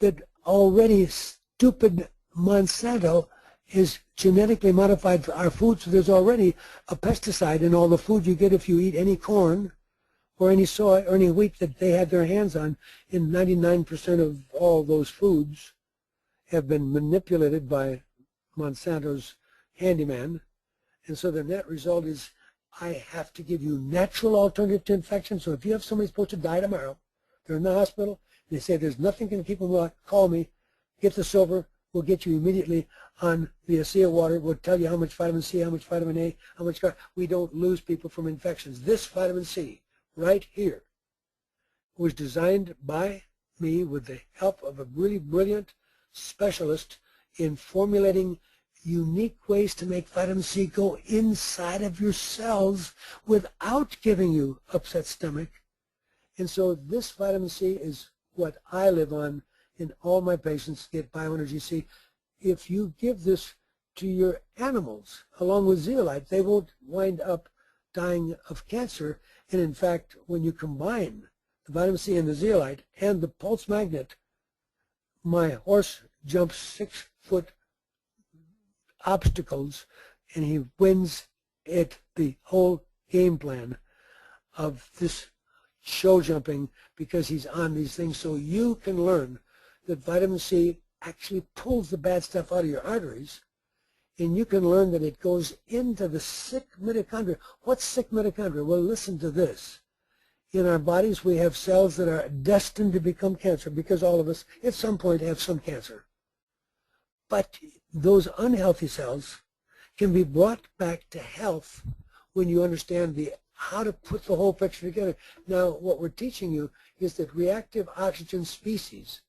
that already stupid Monsanto is genetically modified for our food, so there's already a pesticide in all the food you get if you eat any corn or any soy or any wheat that they had their hands on. In 99% of all those foods have been manipulated by Monsanto's handyman, And so the net result is I have to give you natural alternative to infection. So if you have somebody supposed to die tomorrow, they're in the hospital, they say there's nothing can keep them alive, call me, get the silver, we'll get you immediately on the ASEA water. We'll tell you how much vitamin C, how much vitamin A, how much. We don't lose people from infections. This vitamin C right here was designed by me with the help of a really brilliant specialist in formulating unique ways to make vitamin C go inside of your cells without giving you upset stomach. And so this vitamin C is what I live on, and all my patients get bioenergy C. If you give this to your animals along with zeolite, they won't wind up dying of cancer. And in fact, when you combine the vitamin C and the zeolite and the pulse magnet, my horse jumps 6-foot obstacles and he wins at the whole game plan of this show jumping because he's on these things. So you can learn that vitamin C actually pulls the bad stuff out of your arteries, and you can learn that it goes into the sick mitochondria. What's sick mitochondria? Well, listen to this. In our bodies, we have cells that are destined to become cancer because all of us at some point have some cancer. But those unhealthy cells can be brought back to health when you understand how to put the whole picture together. Now, what we're teaching you is that reactive oxygen species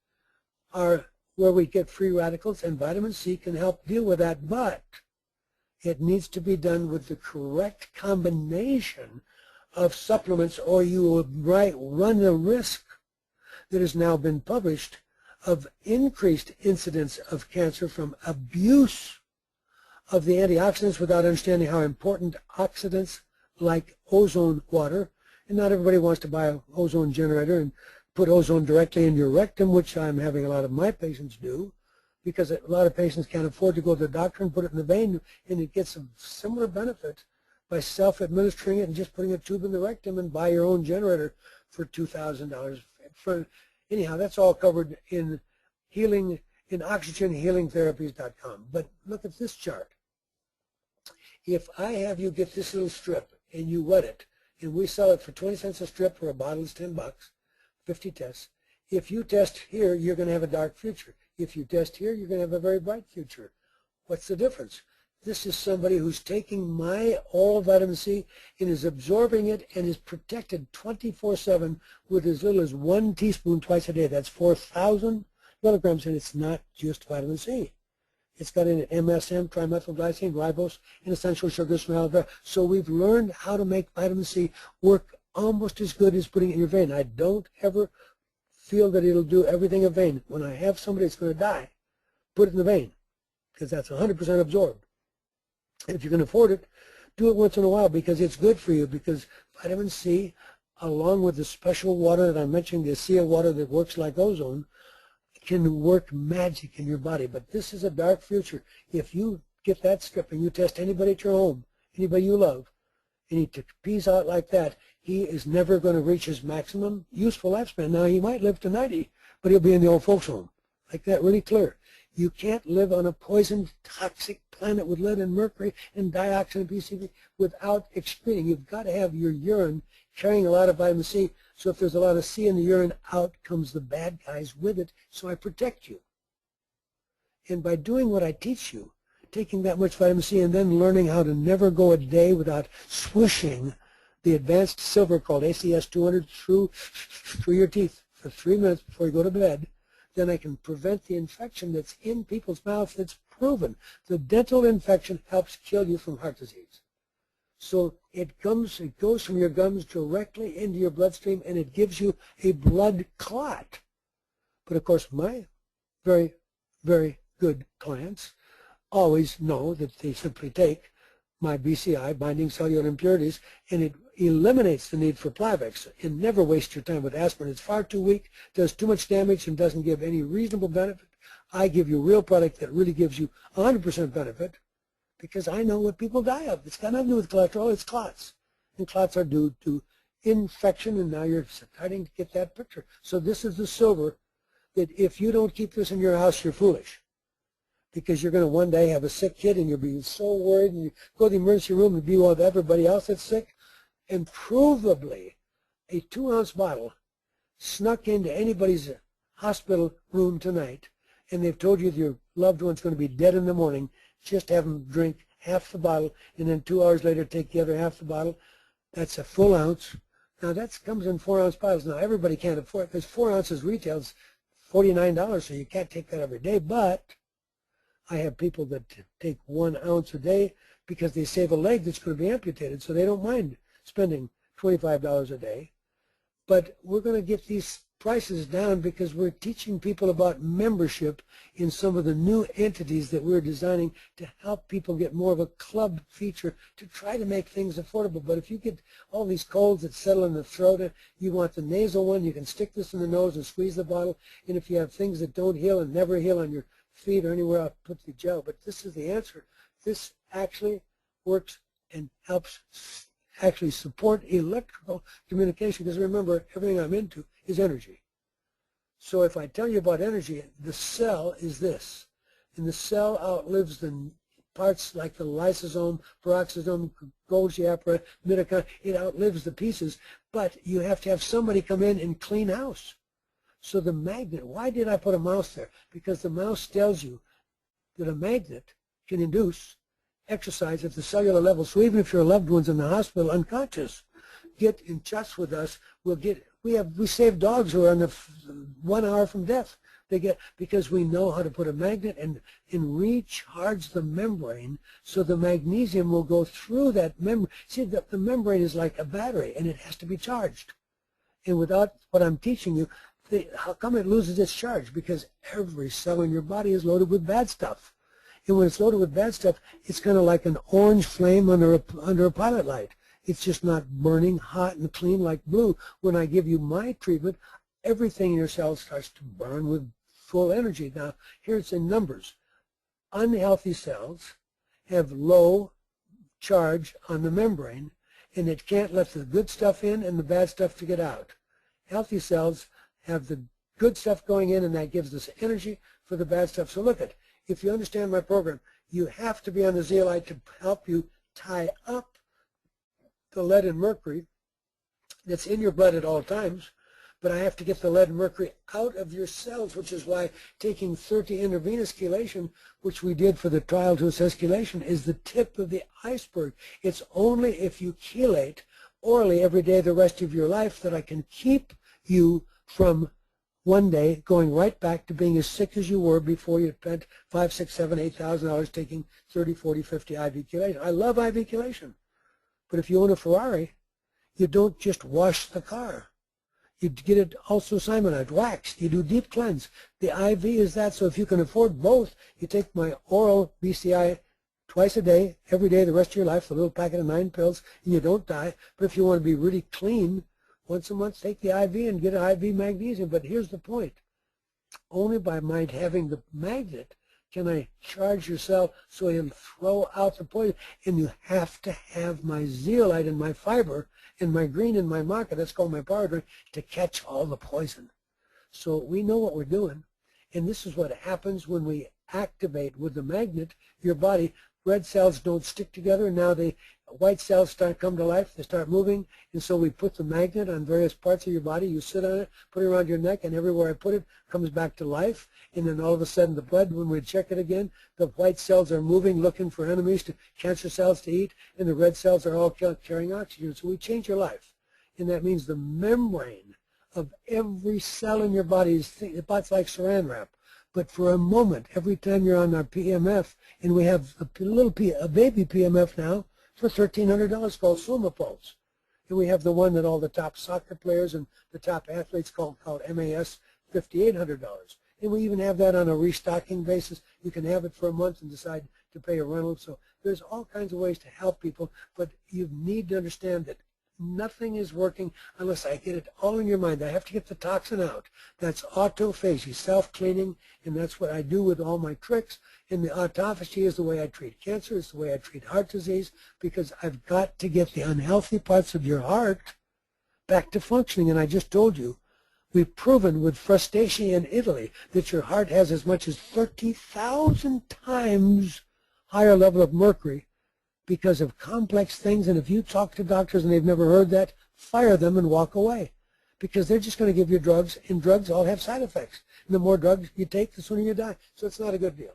are where we get free radicals, and vitamin C can help deal with that, but it needs to be done with the correct combination of supplements, or you will run the risk that has now been published of increased incidence of cancer from abuse of the antioxidants without understanding how important oxidants like ozone water, and not everybody wants to buy an ozone generator and put ozone directly in your rectum, which I'm having a lot of my patients do, because a lot of patients can't afford to go to the doctor and put it in the vein, and it gets a similar benefit by self-administering it and just putting a tube in the rectum and buy your own generator for $2,000. Anyhow, that's all covered in oxygenhealingtherapies.com. But look at this chart. If I have you get this little strip and you wet it, and we sell it for 20 cents a strip for a bottle is $10, 50 tests. If you test here, you're going to have a dark future. If you test here, you're going to have a very bright future. What's the difference? This is somebody who's taking my oral vitamin C and is absorbing it and is protected 24/7 with as little as 1 teaspoon twice a day. That's 4,000 milligrams, and it's not just vitamin C. It's got in it MSM, trimethylglycine, ribose, and essential sugars from aloe vera. So we've learned how to make vitamin C work almost as good as putting it in your vein. I don't ever feel that it'll do everything in vein. When I have somebody that's going to die, put it in the vein, because that's 100% absorbed. If you can afford it, do it once in a while because it's good for you, because vitamin C, along with the special water that I mentioned, the ASEA water that works like ozone, can work magic in your body. But this is a dark future. If you get that strip and you test anybody at your home, anybody you love, and he pees out like that, he is never going to reach his maximum useful lifespan. Now, he might live to 90, but he'll be in the old folks' home. Like that, really clear. You can't live on a poisoned, toxic planet with lead and mercury and dioxin and PCB without excreting. You've got to have your urine carrying a lot of vitamin C. So if there's a lot of C in the urine, out comes the bad guys with it. So I protect you. And by doing what I teach you, taking that much vitamin C and then learning how to never go a day without swishing the advanced silver called ACS 200 through your teeth for 3 minutes before you go to bed, then I can prevent the infection that's in people's mouths. That's proven. The dental infection helps kill you from heart disease. So it goes from your gums directly into your bloodstream, and it gives you a blood clot. But of course, my very, very good clients always know that they simply take my BCI, binding cellular impurities, and it eliminates the need for Plavix. And never waste your time with aspirin. It's far too weak, does too much damage, and doesn't give any reasonable benefit. I give you a real product that really gives you 100% benefit, because I know what people die of. It's got nothing to do with cholesterol, it's clots. And clots are due to infection, and now you're starting to get that picture. So this is the silver that if you don't keep this in your house, you're foolish. because you're going to one day have a sick kid and you'll be so worried and you go to the emergency room and be with everybody else that's sick. And provably, a 2-ounce bottle snuck into anybody's hospital room tonight, and they've told you your loved one's going to be dead in the morning. Just have them drink half the bottle, and then 2 hours later take the other half the bottle. That's a full ounce. Now that comes in 4-ounce bottles. Now everybody can't afford it because 4 ounces retails $49, so you can't take that every day. But I have people that take 1 ounce a day because they save a leg that's going to be amputated, so they don't mind spending $25 a day. But we're going to get these prices down because we're teaching people about membership in some of the new entities that we're designing to help people get more of a club feature to try to make things affordable. But if you get all these colds that settle in the throat, you want the nasal one, you can stick this in the nose and squeeze the bottle. And if you have things that don't heal and never heal on your feet or anywhere else, put the gel. But this is the answer. This actually works and helps actually support electrical communication, because remember, everything I'm into is energy. So if I tell you about energy, the cell is this, and the cell outlives the parts like the lysosome, peroxisome, Golgi apparatus, mitochondria. It outlives the pieces, but you have to have somebody come in and clean house. So the magnet, why did I put a mouse there? Because the mouse tells you that a magnet can induce exercise at the cellular level. So even if your loved one's in the hospital unconscious, get in touch with us. We save dogs who are on the 1 hour from death. They get, because we know how to put a magnet and recharge the membrane so the magnesium will go through that membrane. See, the membrane is like a battery and it has to be charged. And without what I'm teaching you, how come it loses its charge? Because every cell in your body is loaded with bad stuff. And when it's loaded with bad stuff, it's kind of like an orange flame under a pilot light. It's just not burning hot and clean like blue. When I give you my treatment, everything in your cells starts to burn with full energy. Now, here it's in numbers. Unhealthy cells have low charge on the membrane, and it can't let the good stuff in and the bad stuff to get out. Healthy cells have the good stuff going in, and that gives us energy for the bad stuff. So look at, if you understand my program, you have to be on the zeolite to help you tie up the lead and mercury that's in your blood at all times, but I have to get the lead and mercury out of your cells, which is why taking 30 intravenous chelation, which we did for the trial to assess chelation, is the tip of the iceberg. It's only if you chelate orally every day the rest of your life that I can keep you from one day going right back to being as sick as you were before you spent $5,000, $6,000, $7,000, $8,000 taking 30, 40, 50 IV chelation. I love IV chelation. But if you own a Ferrari, you don't just wash the car. You get it also cymonized, waxed. You do deep cleanse. The IV is that, so if you can afford both, you take my oral BCI twice a day, every day, the rest of your life, a little packet of 9 pills, and you don't die. But if you want to be really clean, once a month, take the IV and get an IV magnesium. But here's the point. Only by having the magnet can I charge your cell so it'll throw out the poison. And you have to have my zeolite and my fiber and my green and my maca, that's called my power drink, to catch all the poison. So we know what we're doing. And this is what happens when we activate with the magnet your body. Red cells don't stick together. Now white cells start come to life. They start moving. And so we put the magnet on various parts of your body. You sit on it, put it around your neck, and everywhere I put it comes back to life. And then all of a sudden the blood, when we check it again, the white cells are moving, looking for enemies, cancer cells to eat, and the red cells are all carrying oxygen. So we change your life. And that means the membrane of every cell in your body is about like saran wrap. But for a moment, every time you're on our PMF, and we have a baby PMF now for $1,300 called Sumapulse. And we have the one that all the top soccer players and the top athletes called MAS, $5,800. And we even have that on a restocking basis. You can have it for a month and decide to pay a rental. So there's all kinds of ways to help people, but you need to understand that nothing is working unless I get it all in your mind. I have to get the toxin out. That's autophagy, self-cleaning, and that's what I do with all my tricks. And the autophagy is the way I treat cancer, it's the way I treat heart disease, because I've got to get the unhealthy parts of your heart back to functioning. And I just told you, We've proven with Frustacea in Italy that your heart has as much as 30,000 times higher level of mercury because of complex things. And if you talk to doctors and they've never heard that, fire them and walk away, because they're just going to give you drugs, and drugs all have side effects. And the more drugs you take, the sooner you die. So it's not a good deal.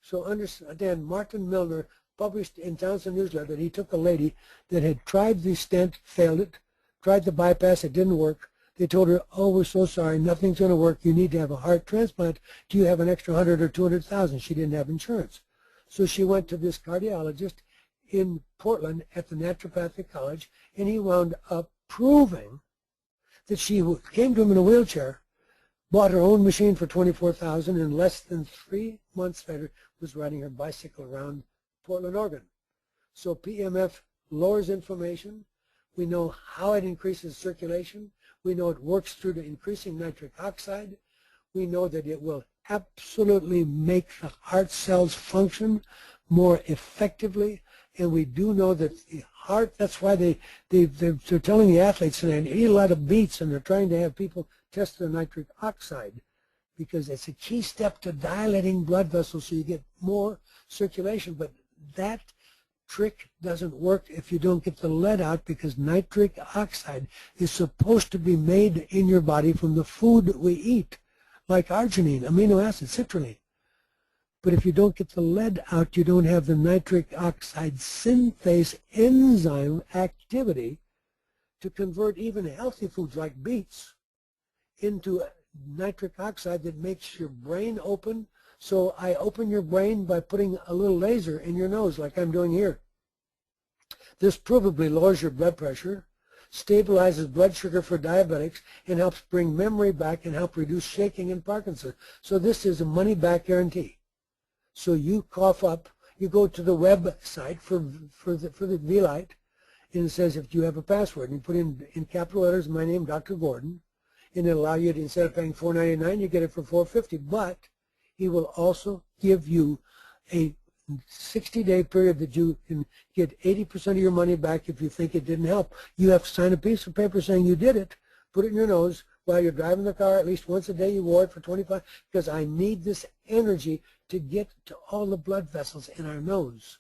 So understand, Martin Milner published in Townsend Newsletter that he took a lady that had tried the stent, failed it, tried the bypass, it didn't work. They told her, oh, we're so sorry, nothing's going to work. You need to have a heart transplant. Do you have an extra 100 or 200,000? She didn't have insurance. So she went to this cardiologist in Portland at the Naturopathic College, and he wound up proving that she came to him in a wheelchair, bought her own machine for $24,000, and less than 3 months later was riding her bicycle around Portland, Oregon. So PMF lowers inflammation. We know how it increases circulation. We know it works through the increasing nitric oxide. We know that it will absolutely make the heart cells function more effectively. And we do know that the heart, that's why they're telling the athletes, and they eat a lot of beets, and they're trying to have people test their nitric oxide, because it's a key step to dilating blood vessels so you get more circulation. But that trick doesn't work if you don't get the lead out, because nitric oxide is supposed to be made in your body from the food that we eat, like arginine, amino acid, citrulline. But if you don't get the lead out, you don't have the nitric oxide synthase enzyme activity to convert even healthy foods like beets into nitric oxide that makes your brain open. So I open your brain by putting a little laser in your nose like I'm doing here. This provably lowers your blood pressure, stabilizes blood sugar for diabetics, and helps bring memory back and help reduce shaking and Parkinson's. So this is a money-back guarantee. So you cough up, you go to the website for the V-Lite, and it says if you have a password, and you put in capital letters my name, Dr. Gordon, and it'll allow you to, instead of paying $4.99, you get it for $4.50. But he will also give you a 60-day period that you can get 80% of your money back if you think it didn't help. You have to sign a piece of paper saying you did it, put it in your nose while you're driving the car. At least once a day you wore it for 25, because I need this energy to get to all the blood vessels in our nose.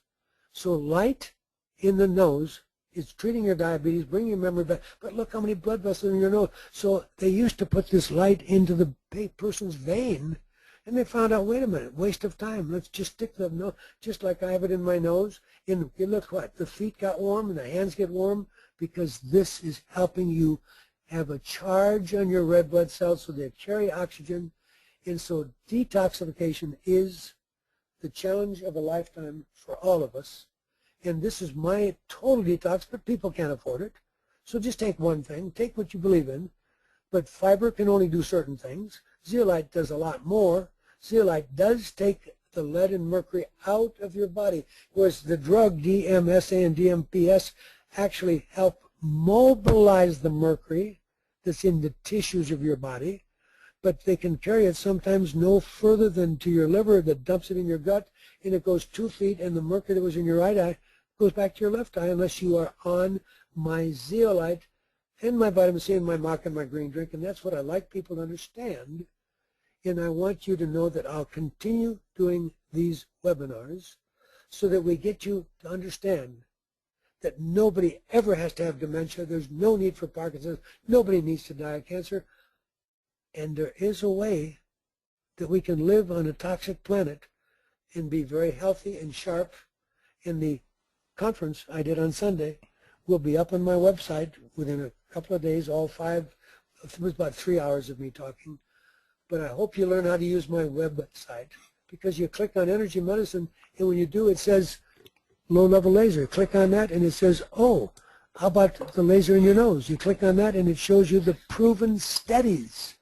So light in the nose is treating your diabetes, bringing your memory back. But look how many blood vessels in your nose. So they used to put this light into the person's vein, and they found out, wait a minute, waste of time. Let's just stick the nose, just like I have it in my nose. And you look what, the feet got warm and the hands get warm, because this is helping you have a charge on your red blood cells so they carry oxygen. And so detoxification is the challenge of a lifetime for all of us. And this is my total detox, but people can't afford it. So just take one thing, take what you believe in. But fiber can only do certain things. Zeolite does a lot more. Zeolite does take the lead and mercury out of your body, whereas the drug DMSA and DMPS actually help mobilize the mercury that's in the tissues of your body, but they can carry it sometimes no further than to your liver that dumps it in your gut, and it goes 2 feet, and the mercury that was in your right eye goes back to your left eye unless you are on my zeolite and my vitamin C and my maca and my green drink. And that's what I like people to understand. And I want you to know that I'll continue doing these webinars so that we get you to understand that nobody ever has to have dementia. There's no need for Parkinson's. Nobody needs to die of cancer. And there is a way that we can live on a toxic planet and be very healthy and sharp. In the conference I did on Sunday will be up on my website within a couple of days, all 5. It was about 3 hours of me talking. But I hope you learn how to use my website, because you click on energy medicine, and when you do, it says low-level laser. Click on that, and it says, oh, how about the laser in your nose? You click on that, and it shows you the proven studies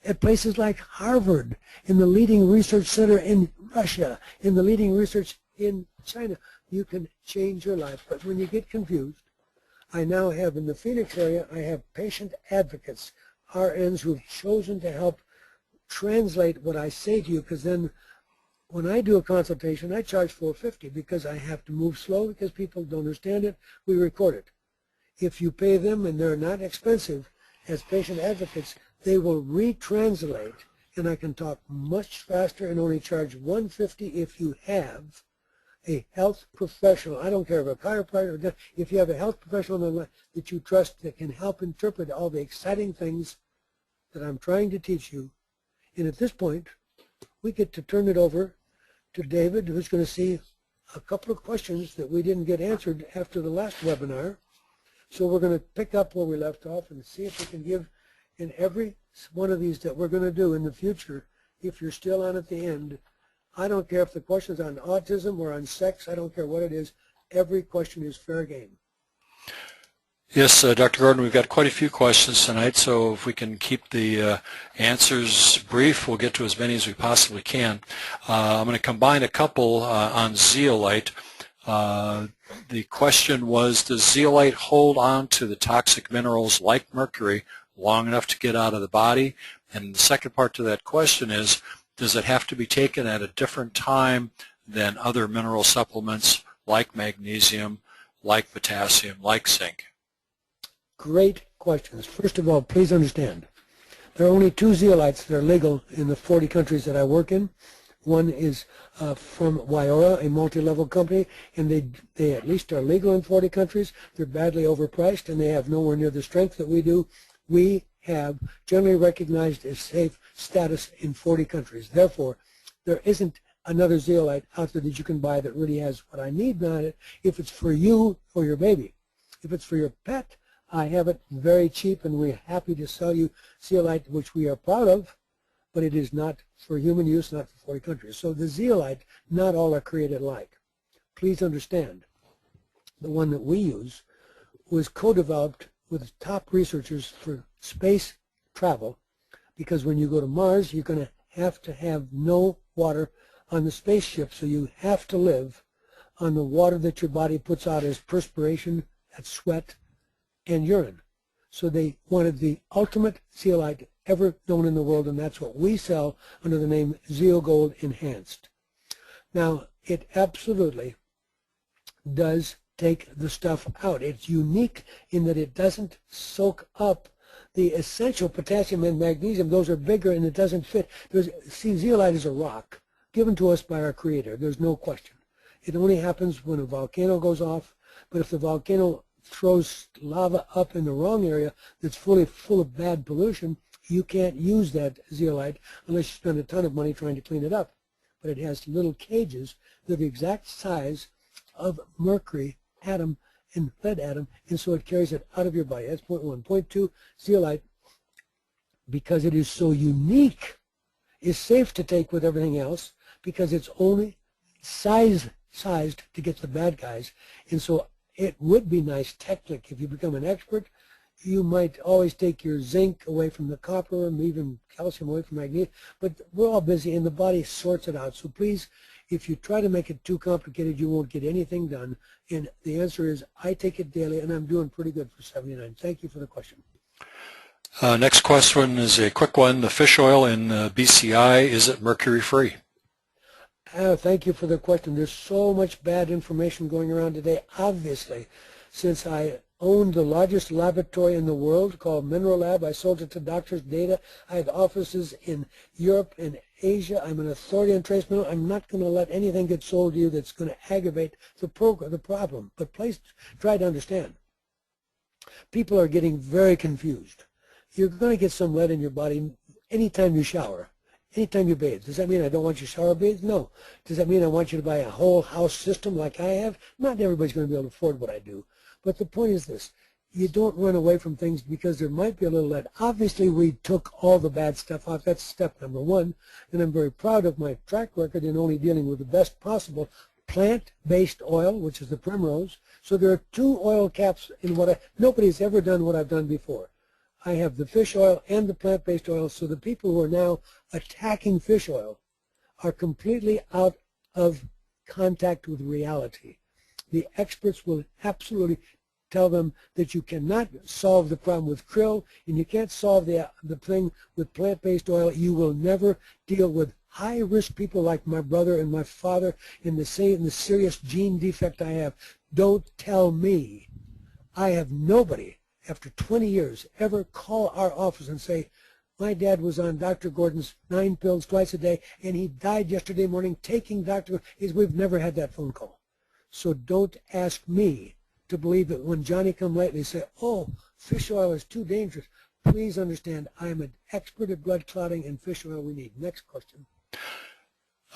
at places like Harvard, in the leading research center in Russia, in the leading research in China. You can change your life. But when you get confused, I now have, in the Phoenix area, I have patient advocates, RNs who have chosen to help translate what I say to you, because then when I do a consultation, I charge $4.50 because I have to move slow because people don't understand it. We record it. If you pay them, and they're not expensive, as patient advocates, they will retranslate, and I can talk much faster and only charge $150 if you have a health professional. I don't care if a chiropractor, if you have a health professional that you trust that can help interpret all the exciting things that I'm trying to teach you. And at this point, we get to turn it over to David, who's going to see a couple of questions that we didn't get answered after the last webinar. So we're going to pick up where we left off and see if we can give in every one of these that we're going to do in the future, if you're still on at the end. I don't care if the question's on autism or on sex. I don't care what it is. Every question is fair game. Yes, Dr. Gordon, we've got quite a few questions tonight, so if we can keep the answers brief, we'll get to as many as we possibly can. I'm going to combine a couple on zeolite. The question was, does zeolite hold on to the toxic minerals like mercury long enough to get out of the body? And the second part to that question is, does it have to be taken at a different time than other mineral supplements like magnesium, like potassium, like zinc? Great questions. First of all, please understand, there are only 2 zeolites that are legal in the 40 countries that I work in. One is from Wyora, a multi-level company, and they at least are legal in 40 countries. They're badly overpriced, and they have nowhere near the strength that we do. We have generally recognized as safe status in 40 countries. Therefore, there isn't another zeolite out there that you can buy that really has what I need on it if it's for you or your baby. If it's for your pet, I have it very cheap, and we're happy to sell you zeolite, which we are proud of, but it is not for human use, not for 40 countries. So the zeolite, not all are created alike. Please understand, the one that we use was co-developed with top researchers for space travel, because when you go to Mars, you're going to have no water on the spaceship, so you have to live on the water that your body puts out as perspiration, as sweat, and urine. So they wanted the ultimate zeolite ever known in the world, and that's what we sell under the name ZeoGold Enhanced. Now, it absolutely does take the stuff out. It's unique in that it doesn't soak up the essential potassium and magnesium. Those are bigger, and it doesn't fit. See, zeolite is a rock given to us by our Creator. There's no question. It only happens when a volcano goes off, but if the volcano throws lava up in the wrong area that's full of bad pollution, you can't use that zeolite unless you spend a ton of money trying to clean it up. But it has little cages that are the exact size of mercury atom and lead atom, and so it carries it out of your body. That's point one. Point two, zeolite, because it is so unique, is safe to take with everything else because it's only sized to get the bad guys. And so it would be nice technically if you become an expert. You might always take your zinc away from the copper and even calcium away from magnesium, but we're all busy and the body sorts it out. So please, if you try to make it too complicated, you won't get anything done. And the answer is, I take it daily, and I'm doing pretty good for 79. Thank you for the question. Next question is a quick one. The fish oil in BCI, is it mercury-free? Thank you for the question. There's so much bad information going around today. Obviously, since I owned the largest laboratory in the world called Mineral Lab, I sold it to doctors' data. I had offices in Europe and Asia. I'm an authority on trace mineral. I'm not going to let anything get sold to you that's going to aggravate the problem. But please try to understand. People are getting very confused. You're going to get some lead in your body anytime you shower. Anytime you bathe. Does that mean I don't want you to shower bathe? No. Does that mean I want you to buy a whole house system like I have? Not everybody's going to be able to afford what I do. But the point is this. You don't run away from things because there might be a little lead. Obviously, we took all the bad stuff off. That's step number one. And I'm very proud of my track record in only dealing with the best possible plant-based oil, which is the Primrose. So there are 2 oil caps in nobody's ever done what I've done before. I have the fish oil and the plant-based oil, so the people who are now attacking fish oil are completely out of contact with reality. The experts will absolutely tell them that you cannot solve the problem with krill, and you can't solve the thing with plant-based oil. You will never deal with high-risk people like my brother and my father in the serious gene defect I have. Don't tell me. I have nobody after 20 years ever call our office and say, My dad was on Dr. Gordon's 9 pills twice a day, and he died yesterday morning taking Dr. We've never had that phone call. So don't ask me to believe that when Johnny come lately say, oh, fish oil is too dangerous. Please understand, I'm an expert at blood clotting, and fish oil we need. Next question.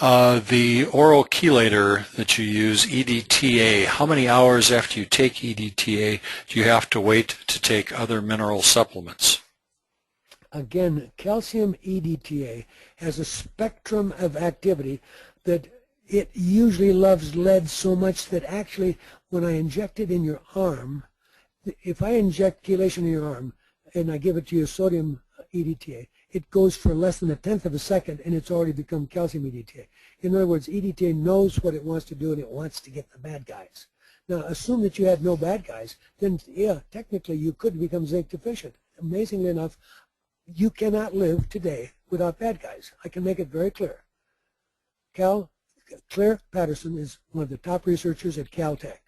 The oral chelator that you use, EDTA, how many hours after you take EDTA do you have to wait to take other mineral supplements? Again, calcium EDTA has a spectrum of activity that it usually loves lead so much that actually when I inject it in your arm, if I inject chelation in your arm and I give it to you sodium EDTA, it goes for less than 1/10 of a second and it's already become calcium EDTA. In other words, EDTA knows what it wants to do and it wants to get the bad guys. Now, assume that you had no bad guys, then yeah, technically you could become zinc deficient. Amazingly enough, you cannot live today without bad guys. I can make it very clear. Claire Patterson is one of the top researchers at Caltech.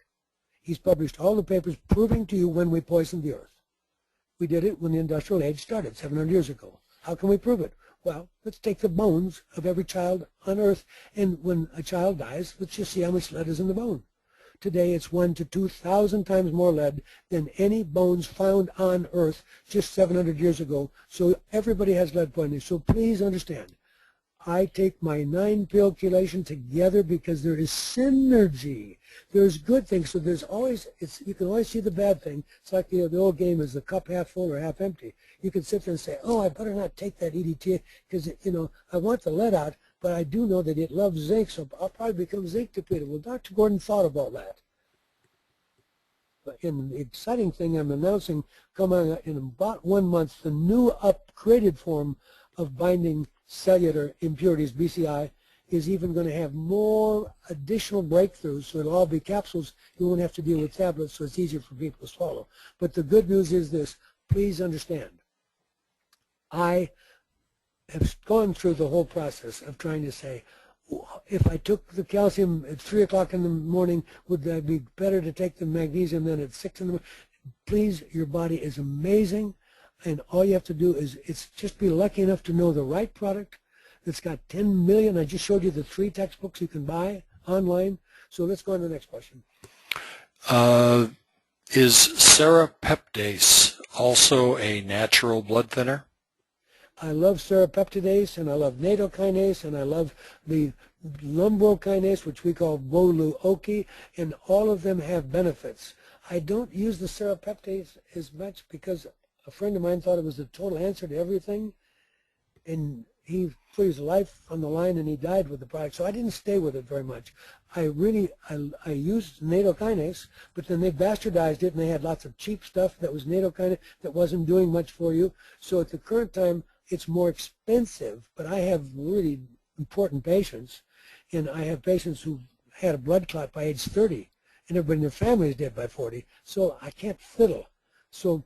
He's published all the papers proving to you when we poisoned the earth. We did it when the industrial age started 700 years ago. How can we prove it? Well, let's take the bones of every child on earth, and when a child dies, let's just see how much lead is in the bone. Today it's 1,000 to 2,000 times more lead than any bones found on earth just 700 years ago. So everybody has lead poisoning. So please understand, I take my 9-pill chelation together because there is synergy. There's good things. So there's always, you can always see the bad thing. It's like the old game, is the cup half full or half empty. You can sit there and say, oh, I better not take that EDTA because, I want the lead out, but I do know that it loves zinc, so I'll probably become zinc depleted. Well, Dr. Gordon thought of all that. But in the exciting thing I'm announcing, coming in about 1 month, the new upgraded form of binding cellular impurities, BCI, is even going to have more additional breakthroughs, so it'll all be capsules. You won't have to deal with tablets, so it's easier for people to swallow. But the good news is this. Please understand. I have gone through the whole process of trying to say, if I took the calcium at 3 o'clock in the morning, would that be better to take the magnesium than at 6 in the morning? Please, your body is amazing, and all you have to do is just be lucky enough to know the right product that's got 10 million. I just showed you the 3 textbooks you can buy online. So let's go on to the next question. Is serapeptase also a natural blood thinner? I love serapeptidase, and I love nattokinase, and I love the lumbrokinase, which we call boluoki, and all of them have benefits. I don't use the serapeptase as much because a friend of mine thought it was the total answer to everything, and he put his life on the line and he died with the product, so I didn't stay with it very much. I used nattokinase, but then they bastardized it and they had lots of cheap stuff that was nattokinase that wasn't doing much for you. So at the current time, it's more expensive, but I have really important patients, and I have patients who had a blood clot by age 30, and everybody in their family is dead by 40, so I can't fiddle. So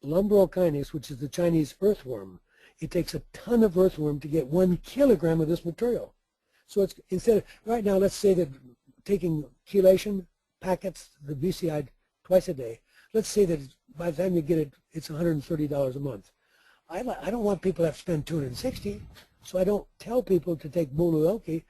lumbrokinase, which is the Chinese earthworm, it takes a ton of earthworm to get 1 kilogram of this material. So it's instead of, right now, let's say that taking chelation packets, the BCI, twice a day, let's say that by the time you get it, it's $130 a month. I don't want people to have to spend $260, so I don't tell people to take boluoki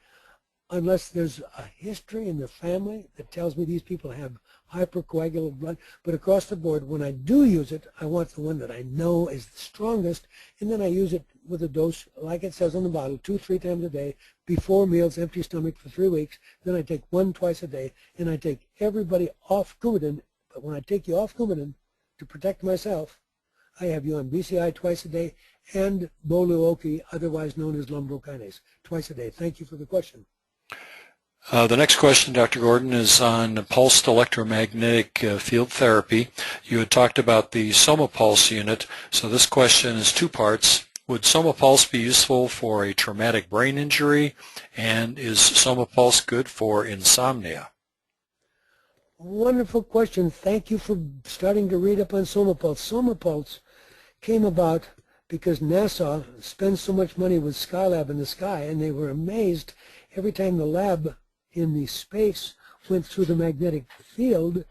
unless there's a history in the family that tells me these people have hypercoagulated blood. But across the board, when I do use it, I want the one that I know is the strongest, and then I use it with a dose, like it says on the bottle, 2-3 times a day, before meals, empty stomach for 3 weeks. Then I take 1 twice a day, and I take everybody off Coumadin. But when I take you off Coumadin to protect myself, I have you on BCI twice a day and boluoki, otherwise known as lumbrokinase, twice a day. Thank you for the question. The next question, Dr. Gordon, is on pulsed electromagnetic field therapy. You had talked about the SomaPulse unit, so this question is 2 parts. Would SomaPulse be useful for a traumatic brain injury, and is SomaPulse good for insomnia? Wonderful question. Thank you for starting to read up on SomaPulse. SomaPulse came about because NASA spends so much money with Skylab in the sky, and they were amazed every time the lab in the space went through the magnetic field,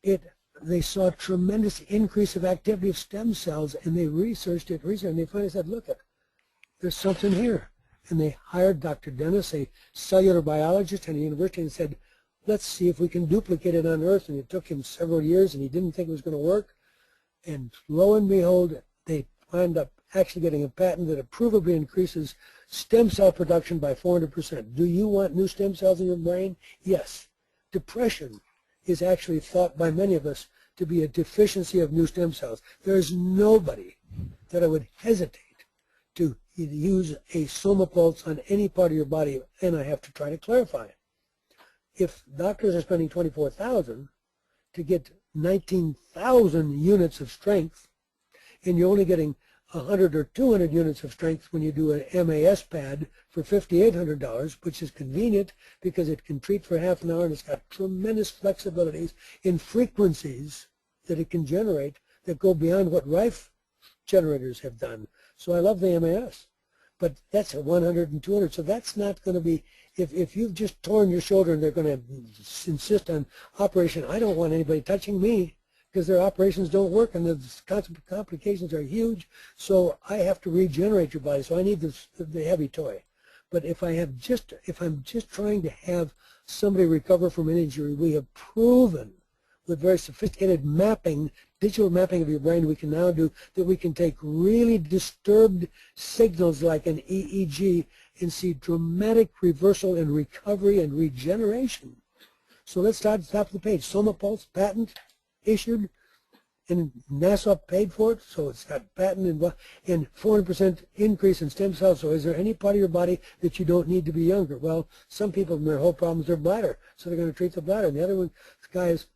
it they saw a tremendous increase of activity of stem cells, and they researched, and they finally said, look, there's something here. And they hired Dr. Dennis, a cellular biologist at a university, and said, let's see if we can duplicate it on Earth. And it took him several years, and he didn't think it was going to work. And lo and behold, they wound up actually getting a patent that provably increases stem cell production by 400%. Do you want new stem cells in your brain? Yes. Depression is actually thought by many of us to be a deficiency of new stem cells. There is nobody that I would hesitate to use a soma pulse on any part of your body, and I have to try to clarify it. If doctors are spending $24,000 to get 19,000 units of strength, and you're only getting 100 or 200 units of strength when you do an MAS pad for $5,800, which is convenient because it can treat for half an hour and it's got tremendous flexibilities in frequencies that it can generate that go beyond what Rife generators have done. So I love the MAS, but that's a 100 and 200, so that's not going to be, if you've just torn your shoulder and they're going to insist on operation, I don't want anybody touching me, because their operations don't work and the complications are huge. So I have to regenerate your body. So I need the heavy toy. But if I'm just trying to have somebody recover from an injury, we have proven with very sophisticated mapping, digital mapping of your brain, we can now do that. We can take really disturbed signals like an EEG and see dramatic reversal and recovery and regeneration. So let's start at the top of the page. Soma Pulse patent issued, and NASA paid for it, so it's got patent and 400% increase in stem cells. So is there any part of your body that you don't need to be younger? Well, some people, their whole problem is their bladder, so they're going to treat the bladder. And the other one, this guy is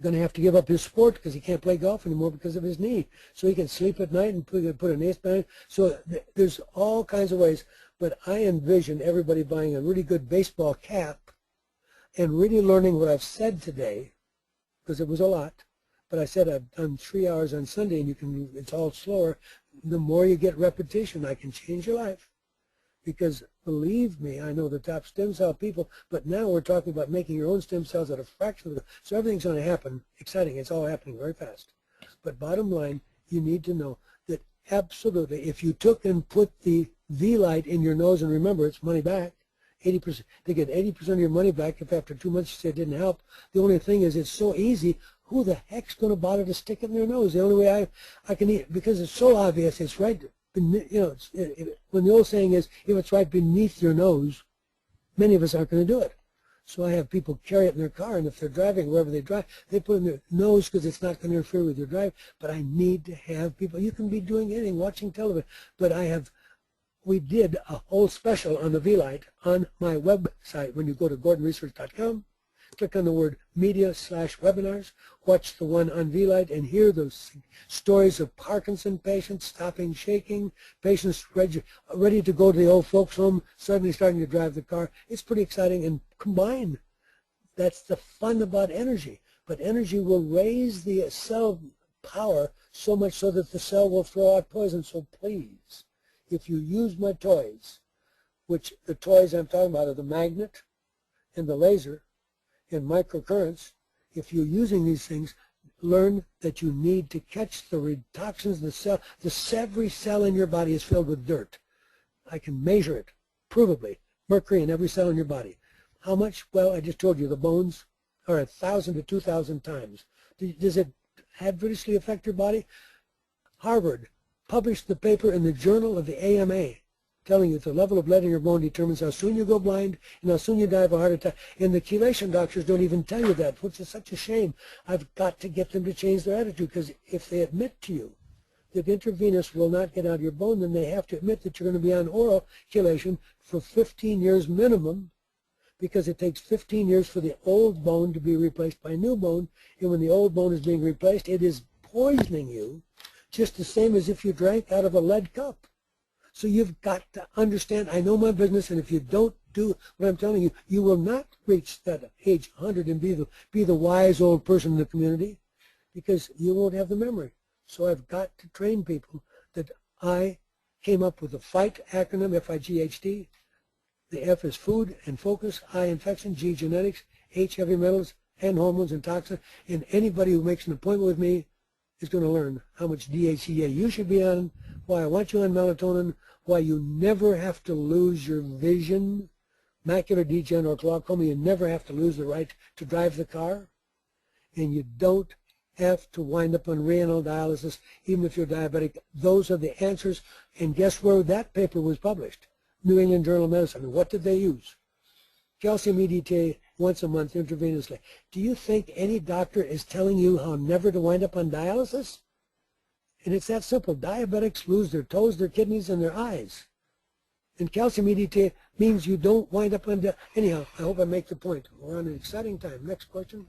going to have to give up his sport because he can't play golf anymore because of his knee. So he can sleep at night and put an ace band. So there's all kinds of ways, but I envision everybody buying a really good baseball cap and really learning what I've said today, because it was a lot, but I said I've done 3 hours on Sunday, and it's all slower. The more you get repetition, I can change your life. Because believe me, I know the top stem cell people, but now we're talking about making your own stem cells at a fraction of the, so everything's going to happen. Exciting, it's all happening very fast. But bottom line, you need to know that absolutely, if you took and put the V-light in your nose, and remember, it's money back, 80%. They get 80% of your money back if after 2 months you say it didn't help. The only thing is it's so easy. Who the heck's going to bother to stick it in their nose? The only way I can eat, because it's so obvious, it's right, when the old saying is, if it's right beneath your nose, many of us aren't going to do it. So I have people carry it in their car, and if they're driving, wherever they drive, they put it in their nose because it's not going to interfere with your drive. But I need to have people, you can be doing anything, watching television, but we did a whole special on the V-Light on my website. When you go to gordonresearch.com, click on the word media/webinars, watch the one on V-Light, and hear those stories of Parkinson patients stopping shaking, patients ready to go to the old folks home, suddenly starting to drive the car. It's pretty exciting, and combine. That's the fun about energy. But energy will raise the cell power so much so that the cell will throw out poison. So please, if you use my toys, which the toys I'm talking about are the magnet and the laser and microcurrents, if you're using these things, learn that you need to catch the toxins in the cell. Every cell in your body is filled with dirt. I can measure it, provably. Mercury in every cell in your body. How much? Well, I just told you the bones are 1,000 to 2,000 times. Does it adversely affect your body? Harvard published the paper in the Journal of the AMA telling you the level of lead in your bone determines how soon you go blind and how soon you die of a heart attack. And the chelation doctors don't even tell you that, which is such a shame. I've got to get them to change their attitude, because if they admit to you that intravenous will not get out of your bone, then they have to admit that you're going to be on oral chelation for 15 years minimum, because it takes 15 years for the old bone to be replaced by new bone. And when the old bone is being replaced, it is poisoning you just the same as if you drank out of a lead cup. So you've got to understand, I know my business, and if you don't do what I'm telling you, you will not reach that age 100 and be the wise old person in the community, because you won't have the memory. So I've got to train people that I came up with the FIGHT acronym, F-I-G-H-T. The F is food and focus, I infection, G genetics, H heavy metals, and hormones and toxins. And anybody who makes an appointment with me is going to learn how much DHEA you should be on, why I want you on melatonin, why you never have to lose your vision, macular degeneration or glaucoma. You never have to lose the right to drive the car, and you don't have to wind up on renal dialysis even if you're diabetic. Those are the answers. And guess where that paper was published? New England Journal of Medicine. And what did they use? Calcium EDTA once a month intravenously. Do you think any doctor is telling you how never to wind up on dialysis? And it's that simple. Diabetics lose their toes, their kidneys, and their eyes. And calcium EDTA means you don't wind up on anyhow, I hope I make the point. We're on an exciting time. Next question.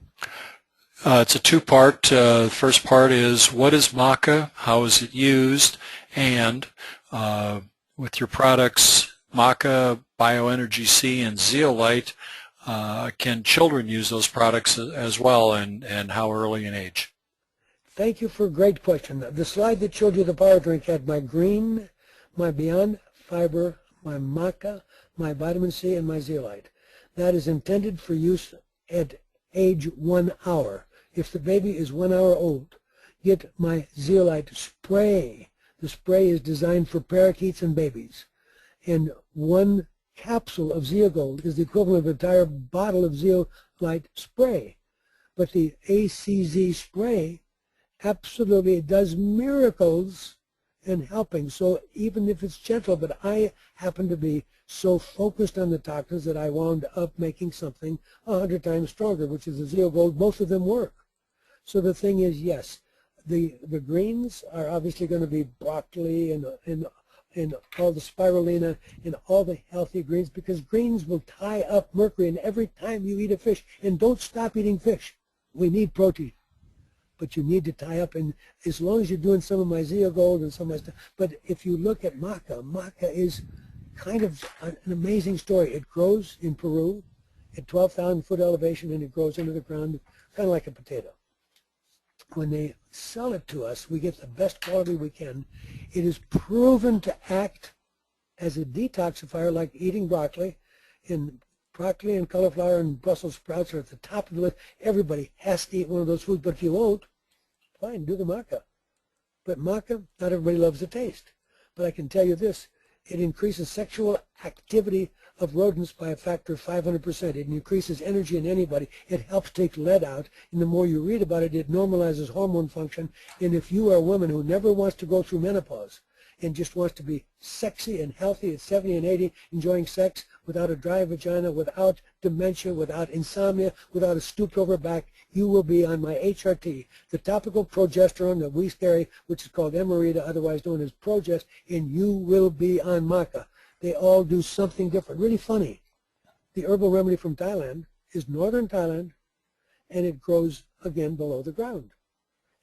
It's a two-part. The first part is, what is maca? How is it used? And with your products, maca, Bioenergy C, and Zeolite, can children use those products as well, and how early in age? Thank you for a great question. The slide that showed you the power drink had my green, my Beyond Fiber, my maca, my vitamin C, and my zeolite. That is intended for use at age 1 hour. If the baby is 1 hour old, get my zeolite spray. The spray is designed for parakeets and babies. And 1 capsule of Zeogold is the equivalent of an entire bottle of zeolite spray. But the ACZ spray absolutely does miracles in helping. So even if it's gentle, but I happen to be so focused on the toxins that I wound up making something 100 times stronger, which is the Zeogold. Both of them work. So the thing is, yes, the greens are obviously going to be broccoli and all the spirulina and all the healthy greens, because greens will tie up mercury. And every time you eat a fish, and don't stop eating fish, we need protein. But you need to tie up, and as long as you're doing some of my Zeogold and some of my stuff. But if you look at maca, maca is kind of an amazing story. It grows in Peru at 12,000 foot elevation, and it grows into the ground kind of like a potato. When they sell it to us, we get the best quality we can. It is proven to act as a detoxifier, like eating broccoli. And broccoli and cauliflower and Brussels sprouts are at the top of the list. Everybody has to eat one of those foods, but if you won't, fine, do the maca. But maca, not everybody loves the taste. But I can tell you this, it increases sexual activity of rodents by a factor of 500%. It increases energy in anybody. It helps take lead out. And the more you read about it, it normalizes hormone function. And if you are a woman who never wants to go through menopause and just wants to be sexy and healthy at 70 and 80, enjoying sex without a dry vagina, without dementia, without insomnia, without a stooped over back, you will be on my HRT, the topical progesterone that we carry, which is called Emerita, otherwise known as Progest, and you will be on maca. They all do something different. Really funny. The herbal remedy from Thailand is northern Thailand, and it grows, again, below the ground.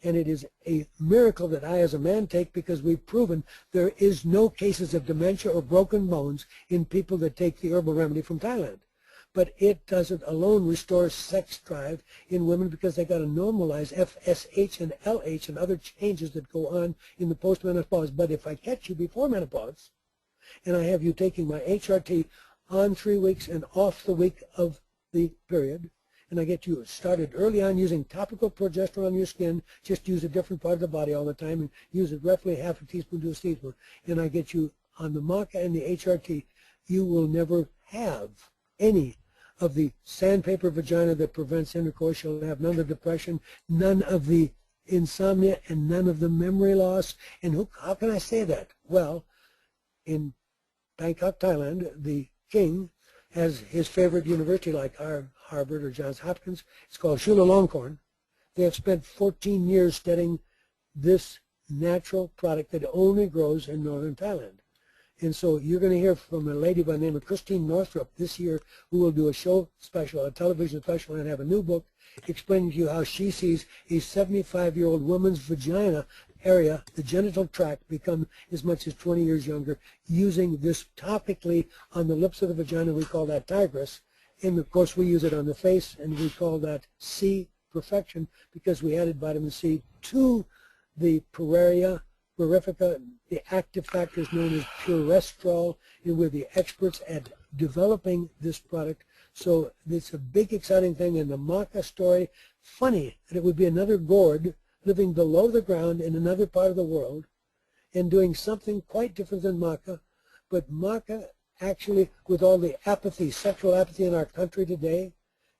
And it is a miracle that I, as a man, take, because we've proven there is no cases of dementia or broken bones in people that take the herbal remedy from Thailand. But it doesn't alone restore sex drive in women, because they got to normalize FSH and LH and other changes that go on in the postmenopause. But if I catch you before menopause, and I have you taking my HRT on 3 weeks and off the week of the period, and I get you started early on using topical progesterone on your skin, just use a different part of the body all the time, and use it roughly half a teaspoon to a teaspoon, and I get you on the maca and the HRT, you will never have any of the sandpaper vagina that prevents intercourse. You'll have none of the depression, none of the insomnia, and none of the memory loss. And how can I say that? Well, in Bangkok, Thailand, the king has his favorite university, like Harvard or Johns Hopkins. It's called Chulalongkorn. They have spent 14 years studying this natural product that only grows in northern Thailand. And so you're going to hear from a lady by the name of Christine Northrup this year, who will do a show special, a television special, and have a new book explaining to you how she sees a 75-year-old woman's vagina area, the genital tract, become as much as 20 years younger using this topically on the lips of the vagina. We call that tigress. And of course we use it on the face, and we call that C perfection, because we added vitamin C to the Pueraria verifica, the active factors known as purestrol, and we're the experts at developing this product So it's a big, exciting thing. And the maca story, funny that it would be another gourd living below the ground in another part of the world and doing something quite different than maca. But maca actually, with all the apathy, sexual apathy in our country today,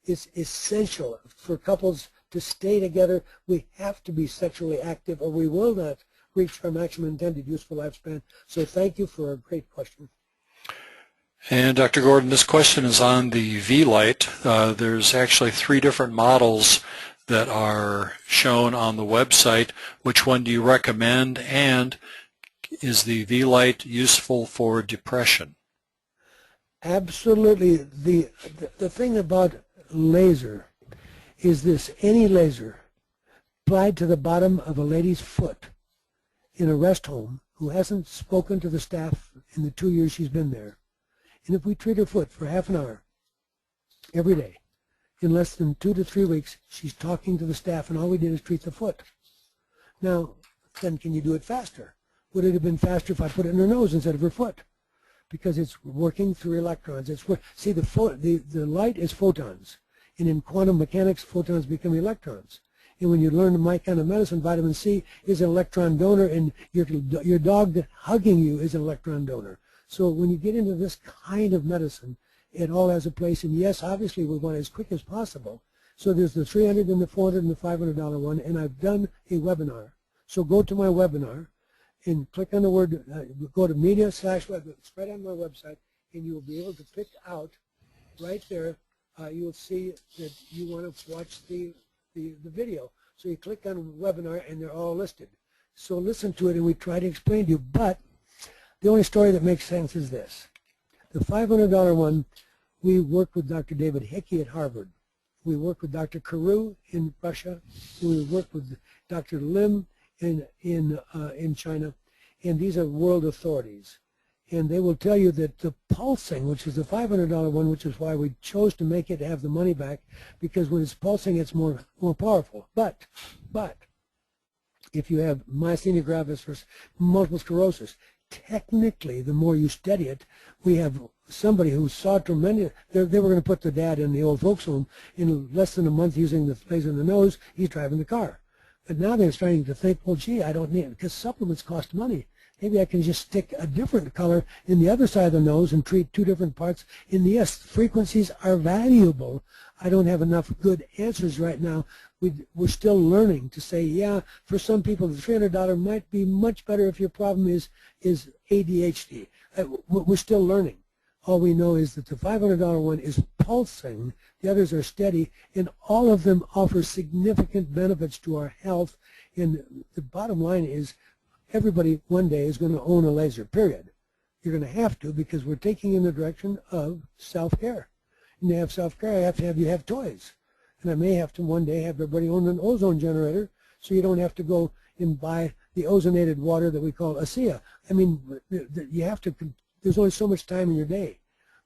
is essential for couples to stay together. We have to be sexually active or we will not reach our maximum intended useful lifespan. So thank you for a great question. And Dr. Gordon, this question is on the V-Light. There's actually 3 different models that are shown on the website. Which one do you recommend, and is the V-Light useful for depression? Absolutely. The thing about laser is this: any laser applied to the bottom of a lady's foot in a rest home who hasn't spoken to the staff in the 2 years she's been there, and if we treat her foot for half an hour every day, in less than 2 to 3 weeks, she's talking to the staff, and all we did is treat the foot. Now, then can you do it faster? Would it have been faster if I put it in her nose instead of her foot? Because it's working through electrons. See, the light is photons, and in quantum mechanics, photons become electrons. And when you learn my kind of medicine, vitamin C is an electron donor, and your dog hugging you is an electron donor. So when you get into this kind of medicine, it all has a place. And yes, obviously we want it as quick as possible. So there's the $300 and the $400 and the $500 one, and I've done a webinar. So go to my webinar and click on the word, go to media/web, it's right on my website, and you will be able to pick out right there. You will see that you want to watch the video. So you click on webinar, and they're all listed. So listen to it, and we try to explain to you. But the only story that makes sense is this. The $500 one, we worked with Dr. David Hickey at Harvard. We worked with Dr. Carew in Russia. And we worked with Dr. Lim in China. And these are world authorities. And they will tell you that the pulsing, which is the $500 one, which is why we chose to make it have the money back, because when it's pulsing, it's more powerful. But if you have myasthenia gravis or multiple sclerosis, technically, the more you study it, we have somebody who saw tremendous, they were going to put the dad in the old folks home in less than a month using the laser in the nose. He's driving the car. But now they're starting to think, well, gee, I don't need it, because supplements cost money. Maybe I can just stick a different color in the other side of the nose and treat 2 different parts. And yes, frequencies are valuable. I don't have enough good answers right now. We're still learning to say, yeah, for some people, the $300 might be much better if your problem is ADHD. We're still learning. All we know is that the $500 one is pulsing, the others are steady, and all of them offer significant benefits to our health. And the bottom line is everybody one day is going to own a laser, period. You're going to have to, because we're taking in the direction of self-care. And to have self-care, I have to have you have toys. And I may have to one day have everybody own an ozone generator, so you don't have to go and buy the ozonated water that we call ASEA. I mean, you have to, there's only so much time in your day.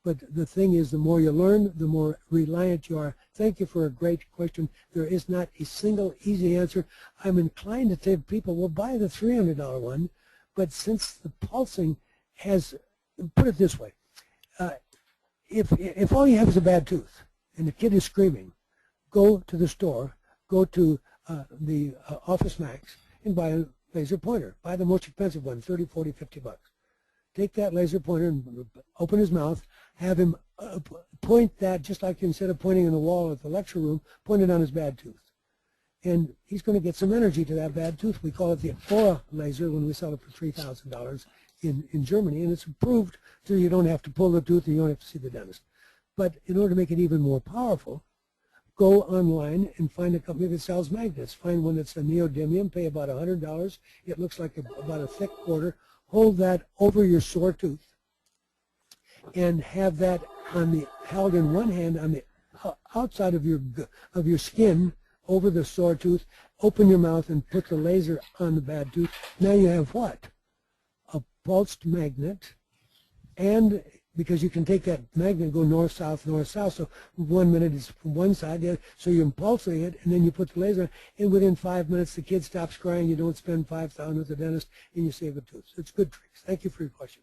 But the thing is, the more you learn, the more reliant you are. Thank you for a great question. There is not a single easy answer. I'm inclined to tell people, well, buy the $300 one. But since the pulsing has, put it this way, if all you have is a bad tooth and the kid is screaming, go to the store, go to the Office Max and buy a laser pointer. Buy the most expensive one, 30, 40, 50 bucks. Take that laser pointer and open his mouth, have him point that, just like instead of pointing in the wall at the lecture room, point it on his bad tooth. And he's going to get some energy to that bad tooth. We call it the Aura laser when we sell it for $3,000 in Germany, and it's approved so you don't have to pull the tooth and you don't have to see the dentist. But in order to make it even more powerful, go online and find a company that sells magnets. Find one that's a neodymium, pay about $100. It looks like about a thick quarter. Hold that over your sore tooth and have that held in one hand on the outside of your skin over the sore tooth. Open your mouth and put the laser on the bad tooth. Now you have what? A pulsed magnet, and because you can take that magnet and go north, south, so 1 minute is from one side, the other, so you're pulsing it, and then you put the laser on, and within 5 minutes the kid stops crying, you don't spend $5,000 with the dentist, and you save a tooth. So it's good tricks. Thank you for your question.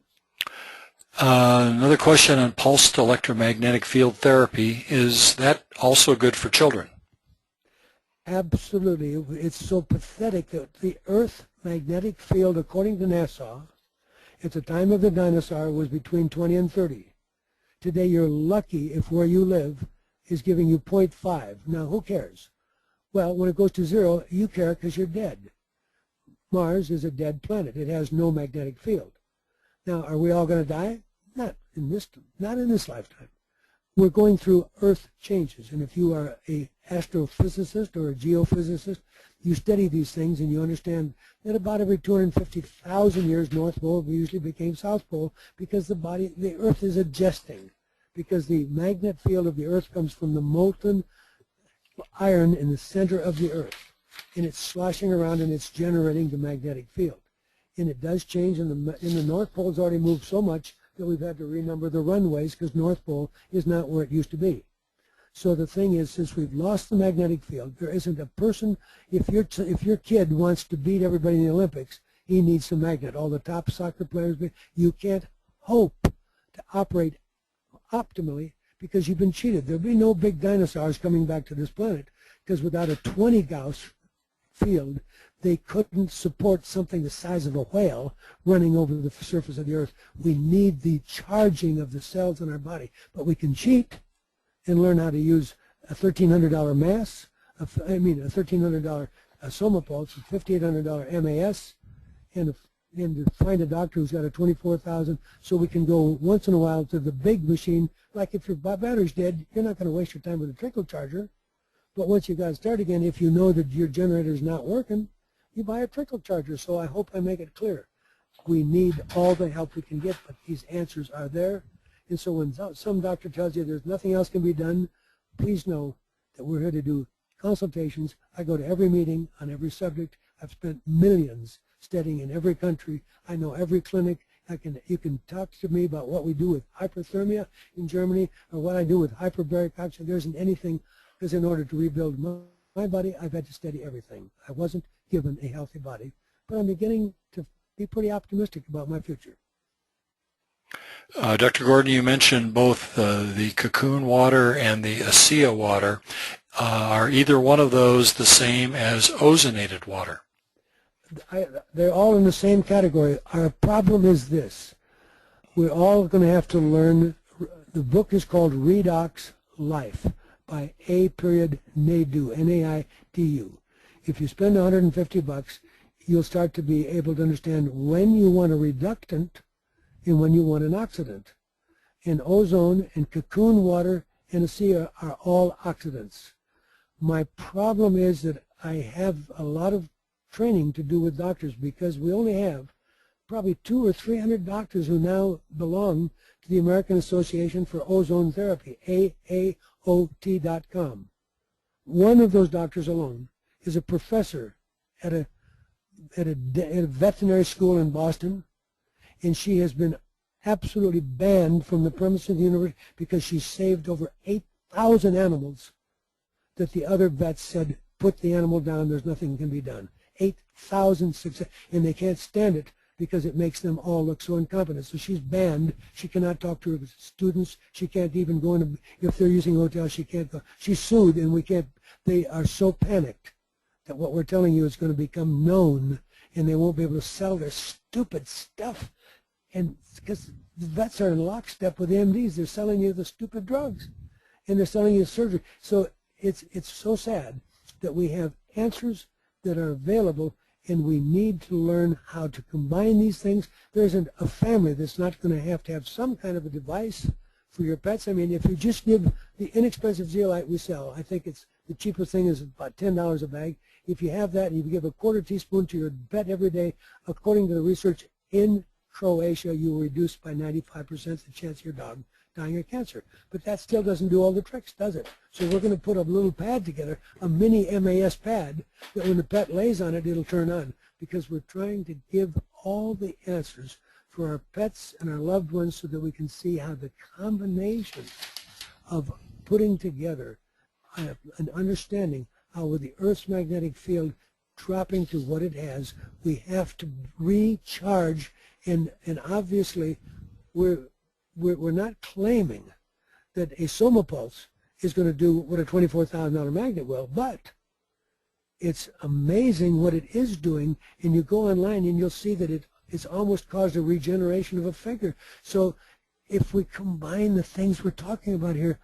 Another question on pulsed electromagnetic field therapy. Is that also good for children? Absolutely. It's so pathetic that the Earth magnetic field, according to NASA, at the time of the dinosaur was between 20 and 30. Today you're lucky if where you live is giving you 0.5. Now who cares? Well, when it goes to 0, you care because you're dead. Mars is a dead planet. It has no magnetic field. Now, are we all going to die? Not in this lifetime. We're going through Earth changes, and if you are a astrophysicist or a geophysicist, you study these things and you understand that about every 250,000 years, North Pole usually became South Pole because the Earth is adjusting, because the magnet field of the Earth comes from the molten iron in the center of the Earth, and it's sloshing around and it's generating the magnetic field. And it does change, and the North Pole's already moved so much that we've had to renumber the runways because North Pole is not where it used to be. So the thing is, since we've lost the magnetic field, there isn't a person, if your kid wants to beat everybody in the Olympics, he needs some magnet. All the top soccer players, you can't hope to operate optimally because you've been cheated. There'll be no big dinosaurs coming back to this planet because without a 20 Gauss field, they couldn't support something the size of a whale running over the surface of the Earth. We need the charging of the cells in our body, but we can cheat and learn how to use a $1,300 mass, a $1,300 Somapulse, a $5,800 MAS, and to find a doctor who's got a $24,000, so we can go once in a while to the big machine. Like if your battery's dead, you're not going to waste your time with a trickle charger. But once you got to start again, if you know that your generator's not working, you buy a trickle charger. So I hope I make it clear. We need all the help we can get, but these answers are there. And so when some doctor tells you there's nothing else can be done, please know that we're here to do consultations. I go to every meeting on every subject. I've spent millions studying in every country. I know every clinic. You can talk to me about what we do with hyperthermia in Germany or what I do with hyperbaric oxygen. There isn't anything, because in order to rebuild my body, I've had to study everything. I wasn't given a healthy body, but I'm beginning to be pretty optimistic about my future. Dr. Gordon, you mentioned both the cocoon water and the ASEA water. Are either one of those the same as ozonated water? They're all in the same category. Our problem is this. We're all going to have to learn. The book is called Redox Life by A. Naidu, N-A-I-D-U. If you spend $150, you'll start to be able to understand when you want a reductant and when you want an oxidant. And ozone and cocoon water and ASEA are all oxidants. My problem is that I have a lot of training to do with doctors because we only have probably 200 or 300 doctors who now belong to the American Association for Ozone Therapy, AAOT.com. One of those doctors alone is a professor at a veterinary school in Boston, and she has been absolutely banned from the premises of the university because she saved over 8,000 animals that the other vets said, put the animal down, there's nothing can be done. 8,000 success, and they can't stand it because it makes them all look so incompetent. So she's banned. She cannot talk to her students. She can't even go in, if they're using hotels, she can't go. She's sued, and we can't. They are so panicked that what we're telling you is going to become known, and they won't be able to sell their stupid stuff. And because the vets are in lockstep with the MDs, they're selling you the stupid drugs, and they're selling you surgery. So it's so sad that we have answers that are available, and we need to learn how to combine these things. There isn't a family that's not going to have some kind of a device for your pets. I mean, if you just give the inexpensive zeolite we sell, I think it's the cheapest thing is about $10 a bag. If you have that and you give a quarter teaspoon to your pet every day, according to the research in Croatia, you will reduce by 95% the chance of your dog dying of cancer. But that still doesn't do all the tricks, does it? So we're going to put a little pad together, a mini MAS pad, that when the pet lays on it, it'll turn on, because we're trying to give all the answers for our pets and our loved ones so that we can see how the combination of putting together an understanding how with the Earth's magnetic field dropping to what it has, we have to recharge, and obviously we're we're not claiming that a Soma pulse is going to do what a $24,000 magnet will, but it's amazing what it is doing, and you go online and you'll see that it's almost caused a regeneration of a finger. So if we combine the things we're talking about here,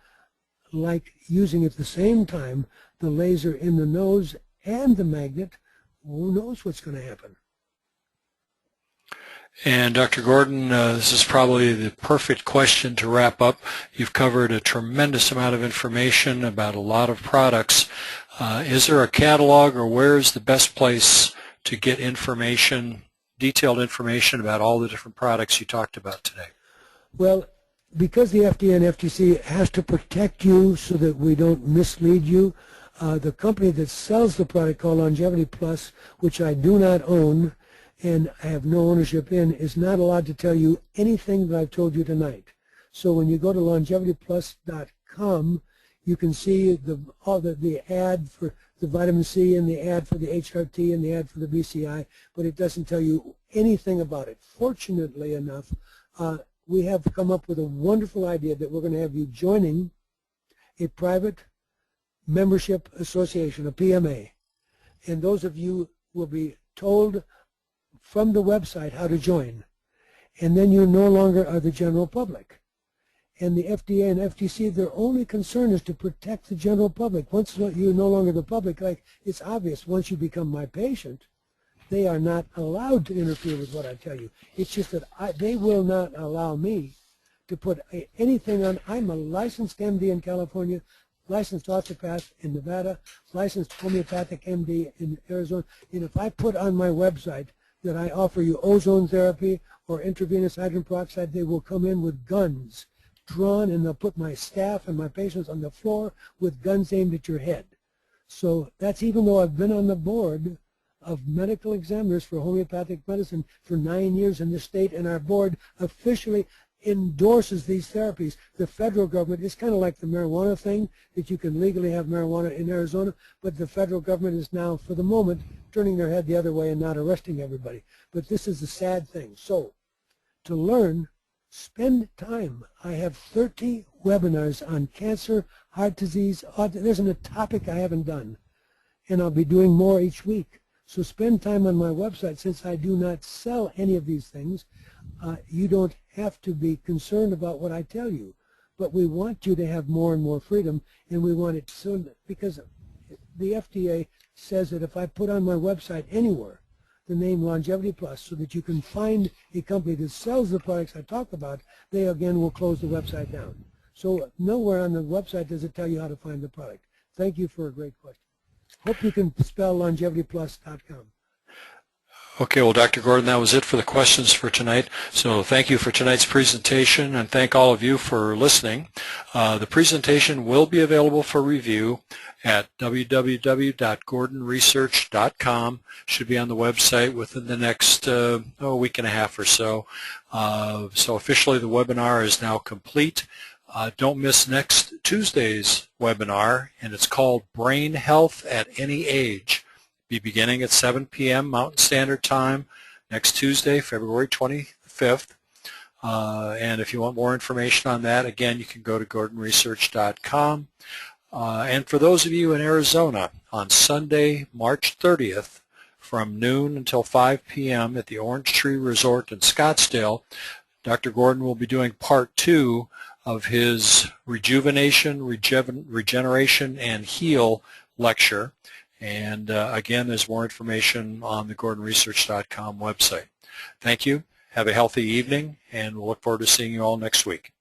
like using at the same time the laser in the nose and the magnet, who knows what's going to happen. And Dr. Gordon, this is probably the perfect question to wrap up. You've covered a tremendous amount of information about a lot of products. Is there a catalog, or where is the best place to get information, detailed information about all the different products you talked about today? Well, because the FDA and FTC has to protect you so that we don't mislead you, the company that sells the product called Longevity Plus, which I do not own and I have no ownership in, is not allowed to tell you anything that I've told you tonight. So when you go to longevityplus.com, you can see the ad for the vitamin C and the ad for the HRT and the ad for the BCI, but it doesn't tell you anything about it. Fortunately enough, we have come up with a wonderful idea that we're going to have you joining a private membership association, a PMA, and those of you will be told from the website how to join, and then you no longer are the general public. And the FDA and FTC, their only concern is to protect the general public. Once you're no longer the public, like it's obvious, once you become my patient, they are not allowed to interfere with what I tell you. It's just that they will not allow me to put anything on. I'm a licensed MD in California, licensed osteopath in Nevada, licensed homeopathic MD in Arizona, and if I put on my website that I offer you ozone therapy or intravenous hydrogen peroxide, they will come in with guns drawn, and they'll put my staff and my patients on the floor with guns aimed at your head. So that's even though I've been on the board of medical examiners for homeopathic medicine for 9 years in this state, and our board officially endorses these therapies. The federal government is kind of like the marijuana thing, that you can legally have marijuana in Arizona, but the federal government is now, for the moment, turning their head the other way and not arresting everybody. But this is the sad thing. So to learn, spend time. I have 30 webinars on cancer, heart disease. There isn't a topic I haven't done, and I'll be doing more each week. So spend time on my website. Since I do not sell any of these things, you don't have to be concerned about what I tell you. But we want you to have more and more freedom, and we want it soon, because the FDA says that if I put on my website anywhere the name Longevity Plus so that you can find a company that sells the products I talk about, they again will close the website down. So nowhere on the website does it tell you how to find the product. Thank you for a great question. Hope you can spell longevityplus.com. Okay, well, Dr. Gordon, that was it for the questions for tonight. So thank you for tonight's presentation, and thank all of you for listening. The presentation will be available for review at www.gordonresearch.com. Should be on the website within the next week and a half or so. So officially the webinar is now complete. Don't miss next Tuesday's webinar, and it's called Brain Health at Any Age. Be beginning at 7 p.m. Mountain Standard Time next Tuesday, February 25th. And if you want more information on that, again, you can go to gordonresearch.com. And for those of you in Arizona, on Sunday, March 30th, from noon until 5 p.m. at the Orange Tree Resort in Scottsdale, Dr. Gordon will be doing part 2 of his Rejuvenation, Regeneration, and Heal lecture. And again, there's more information on the gordonresearch.com website. Thank you. Have a healthy evening, and we'll look forward to seeing you all next week.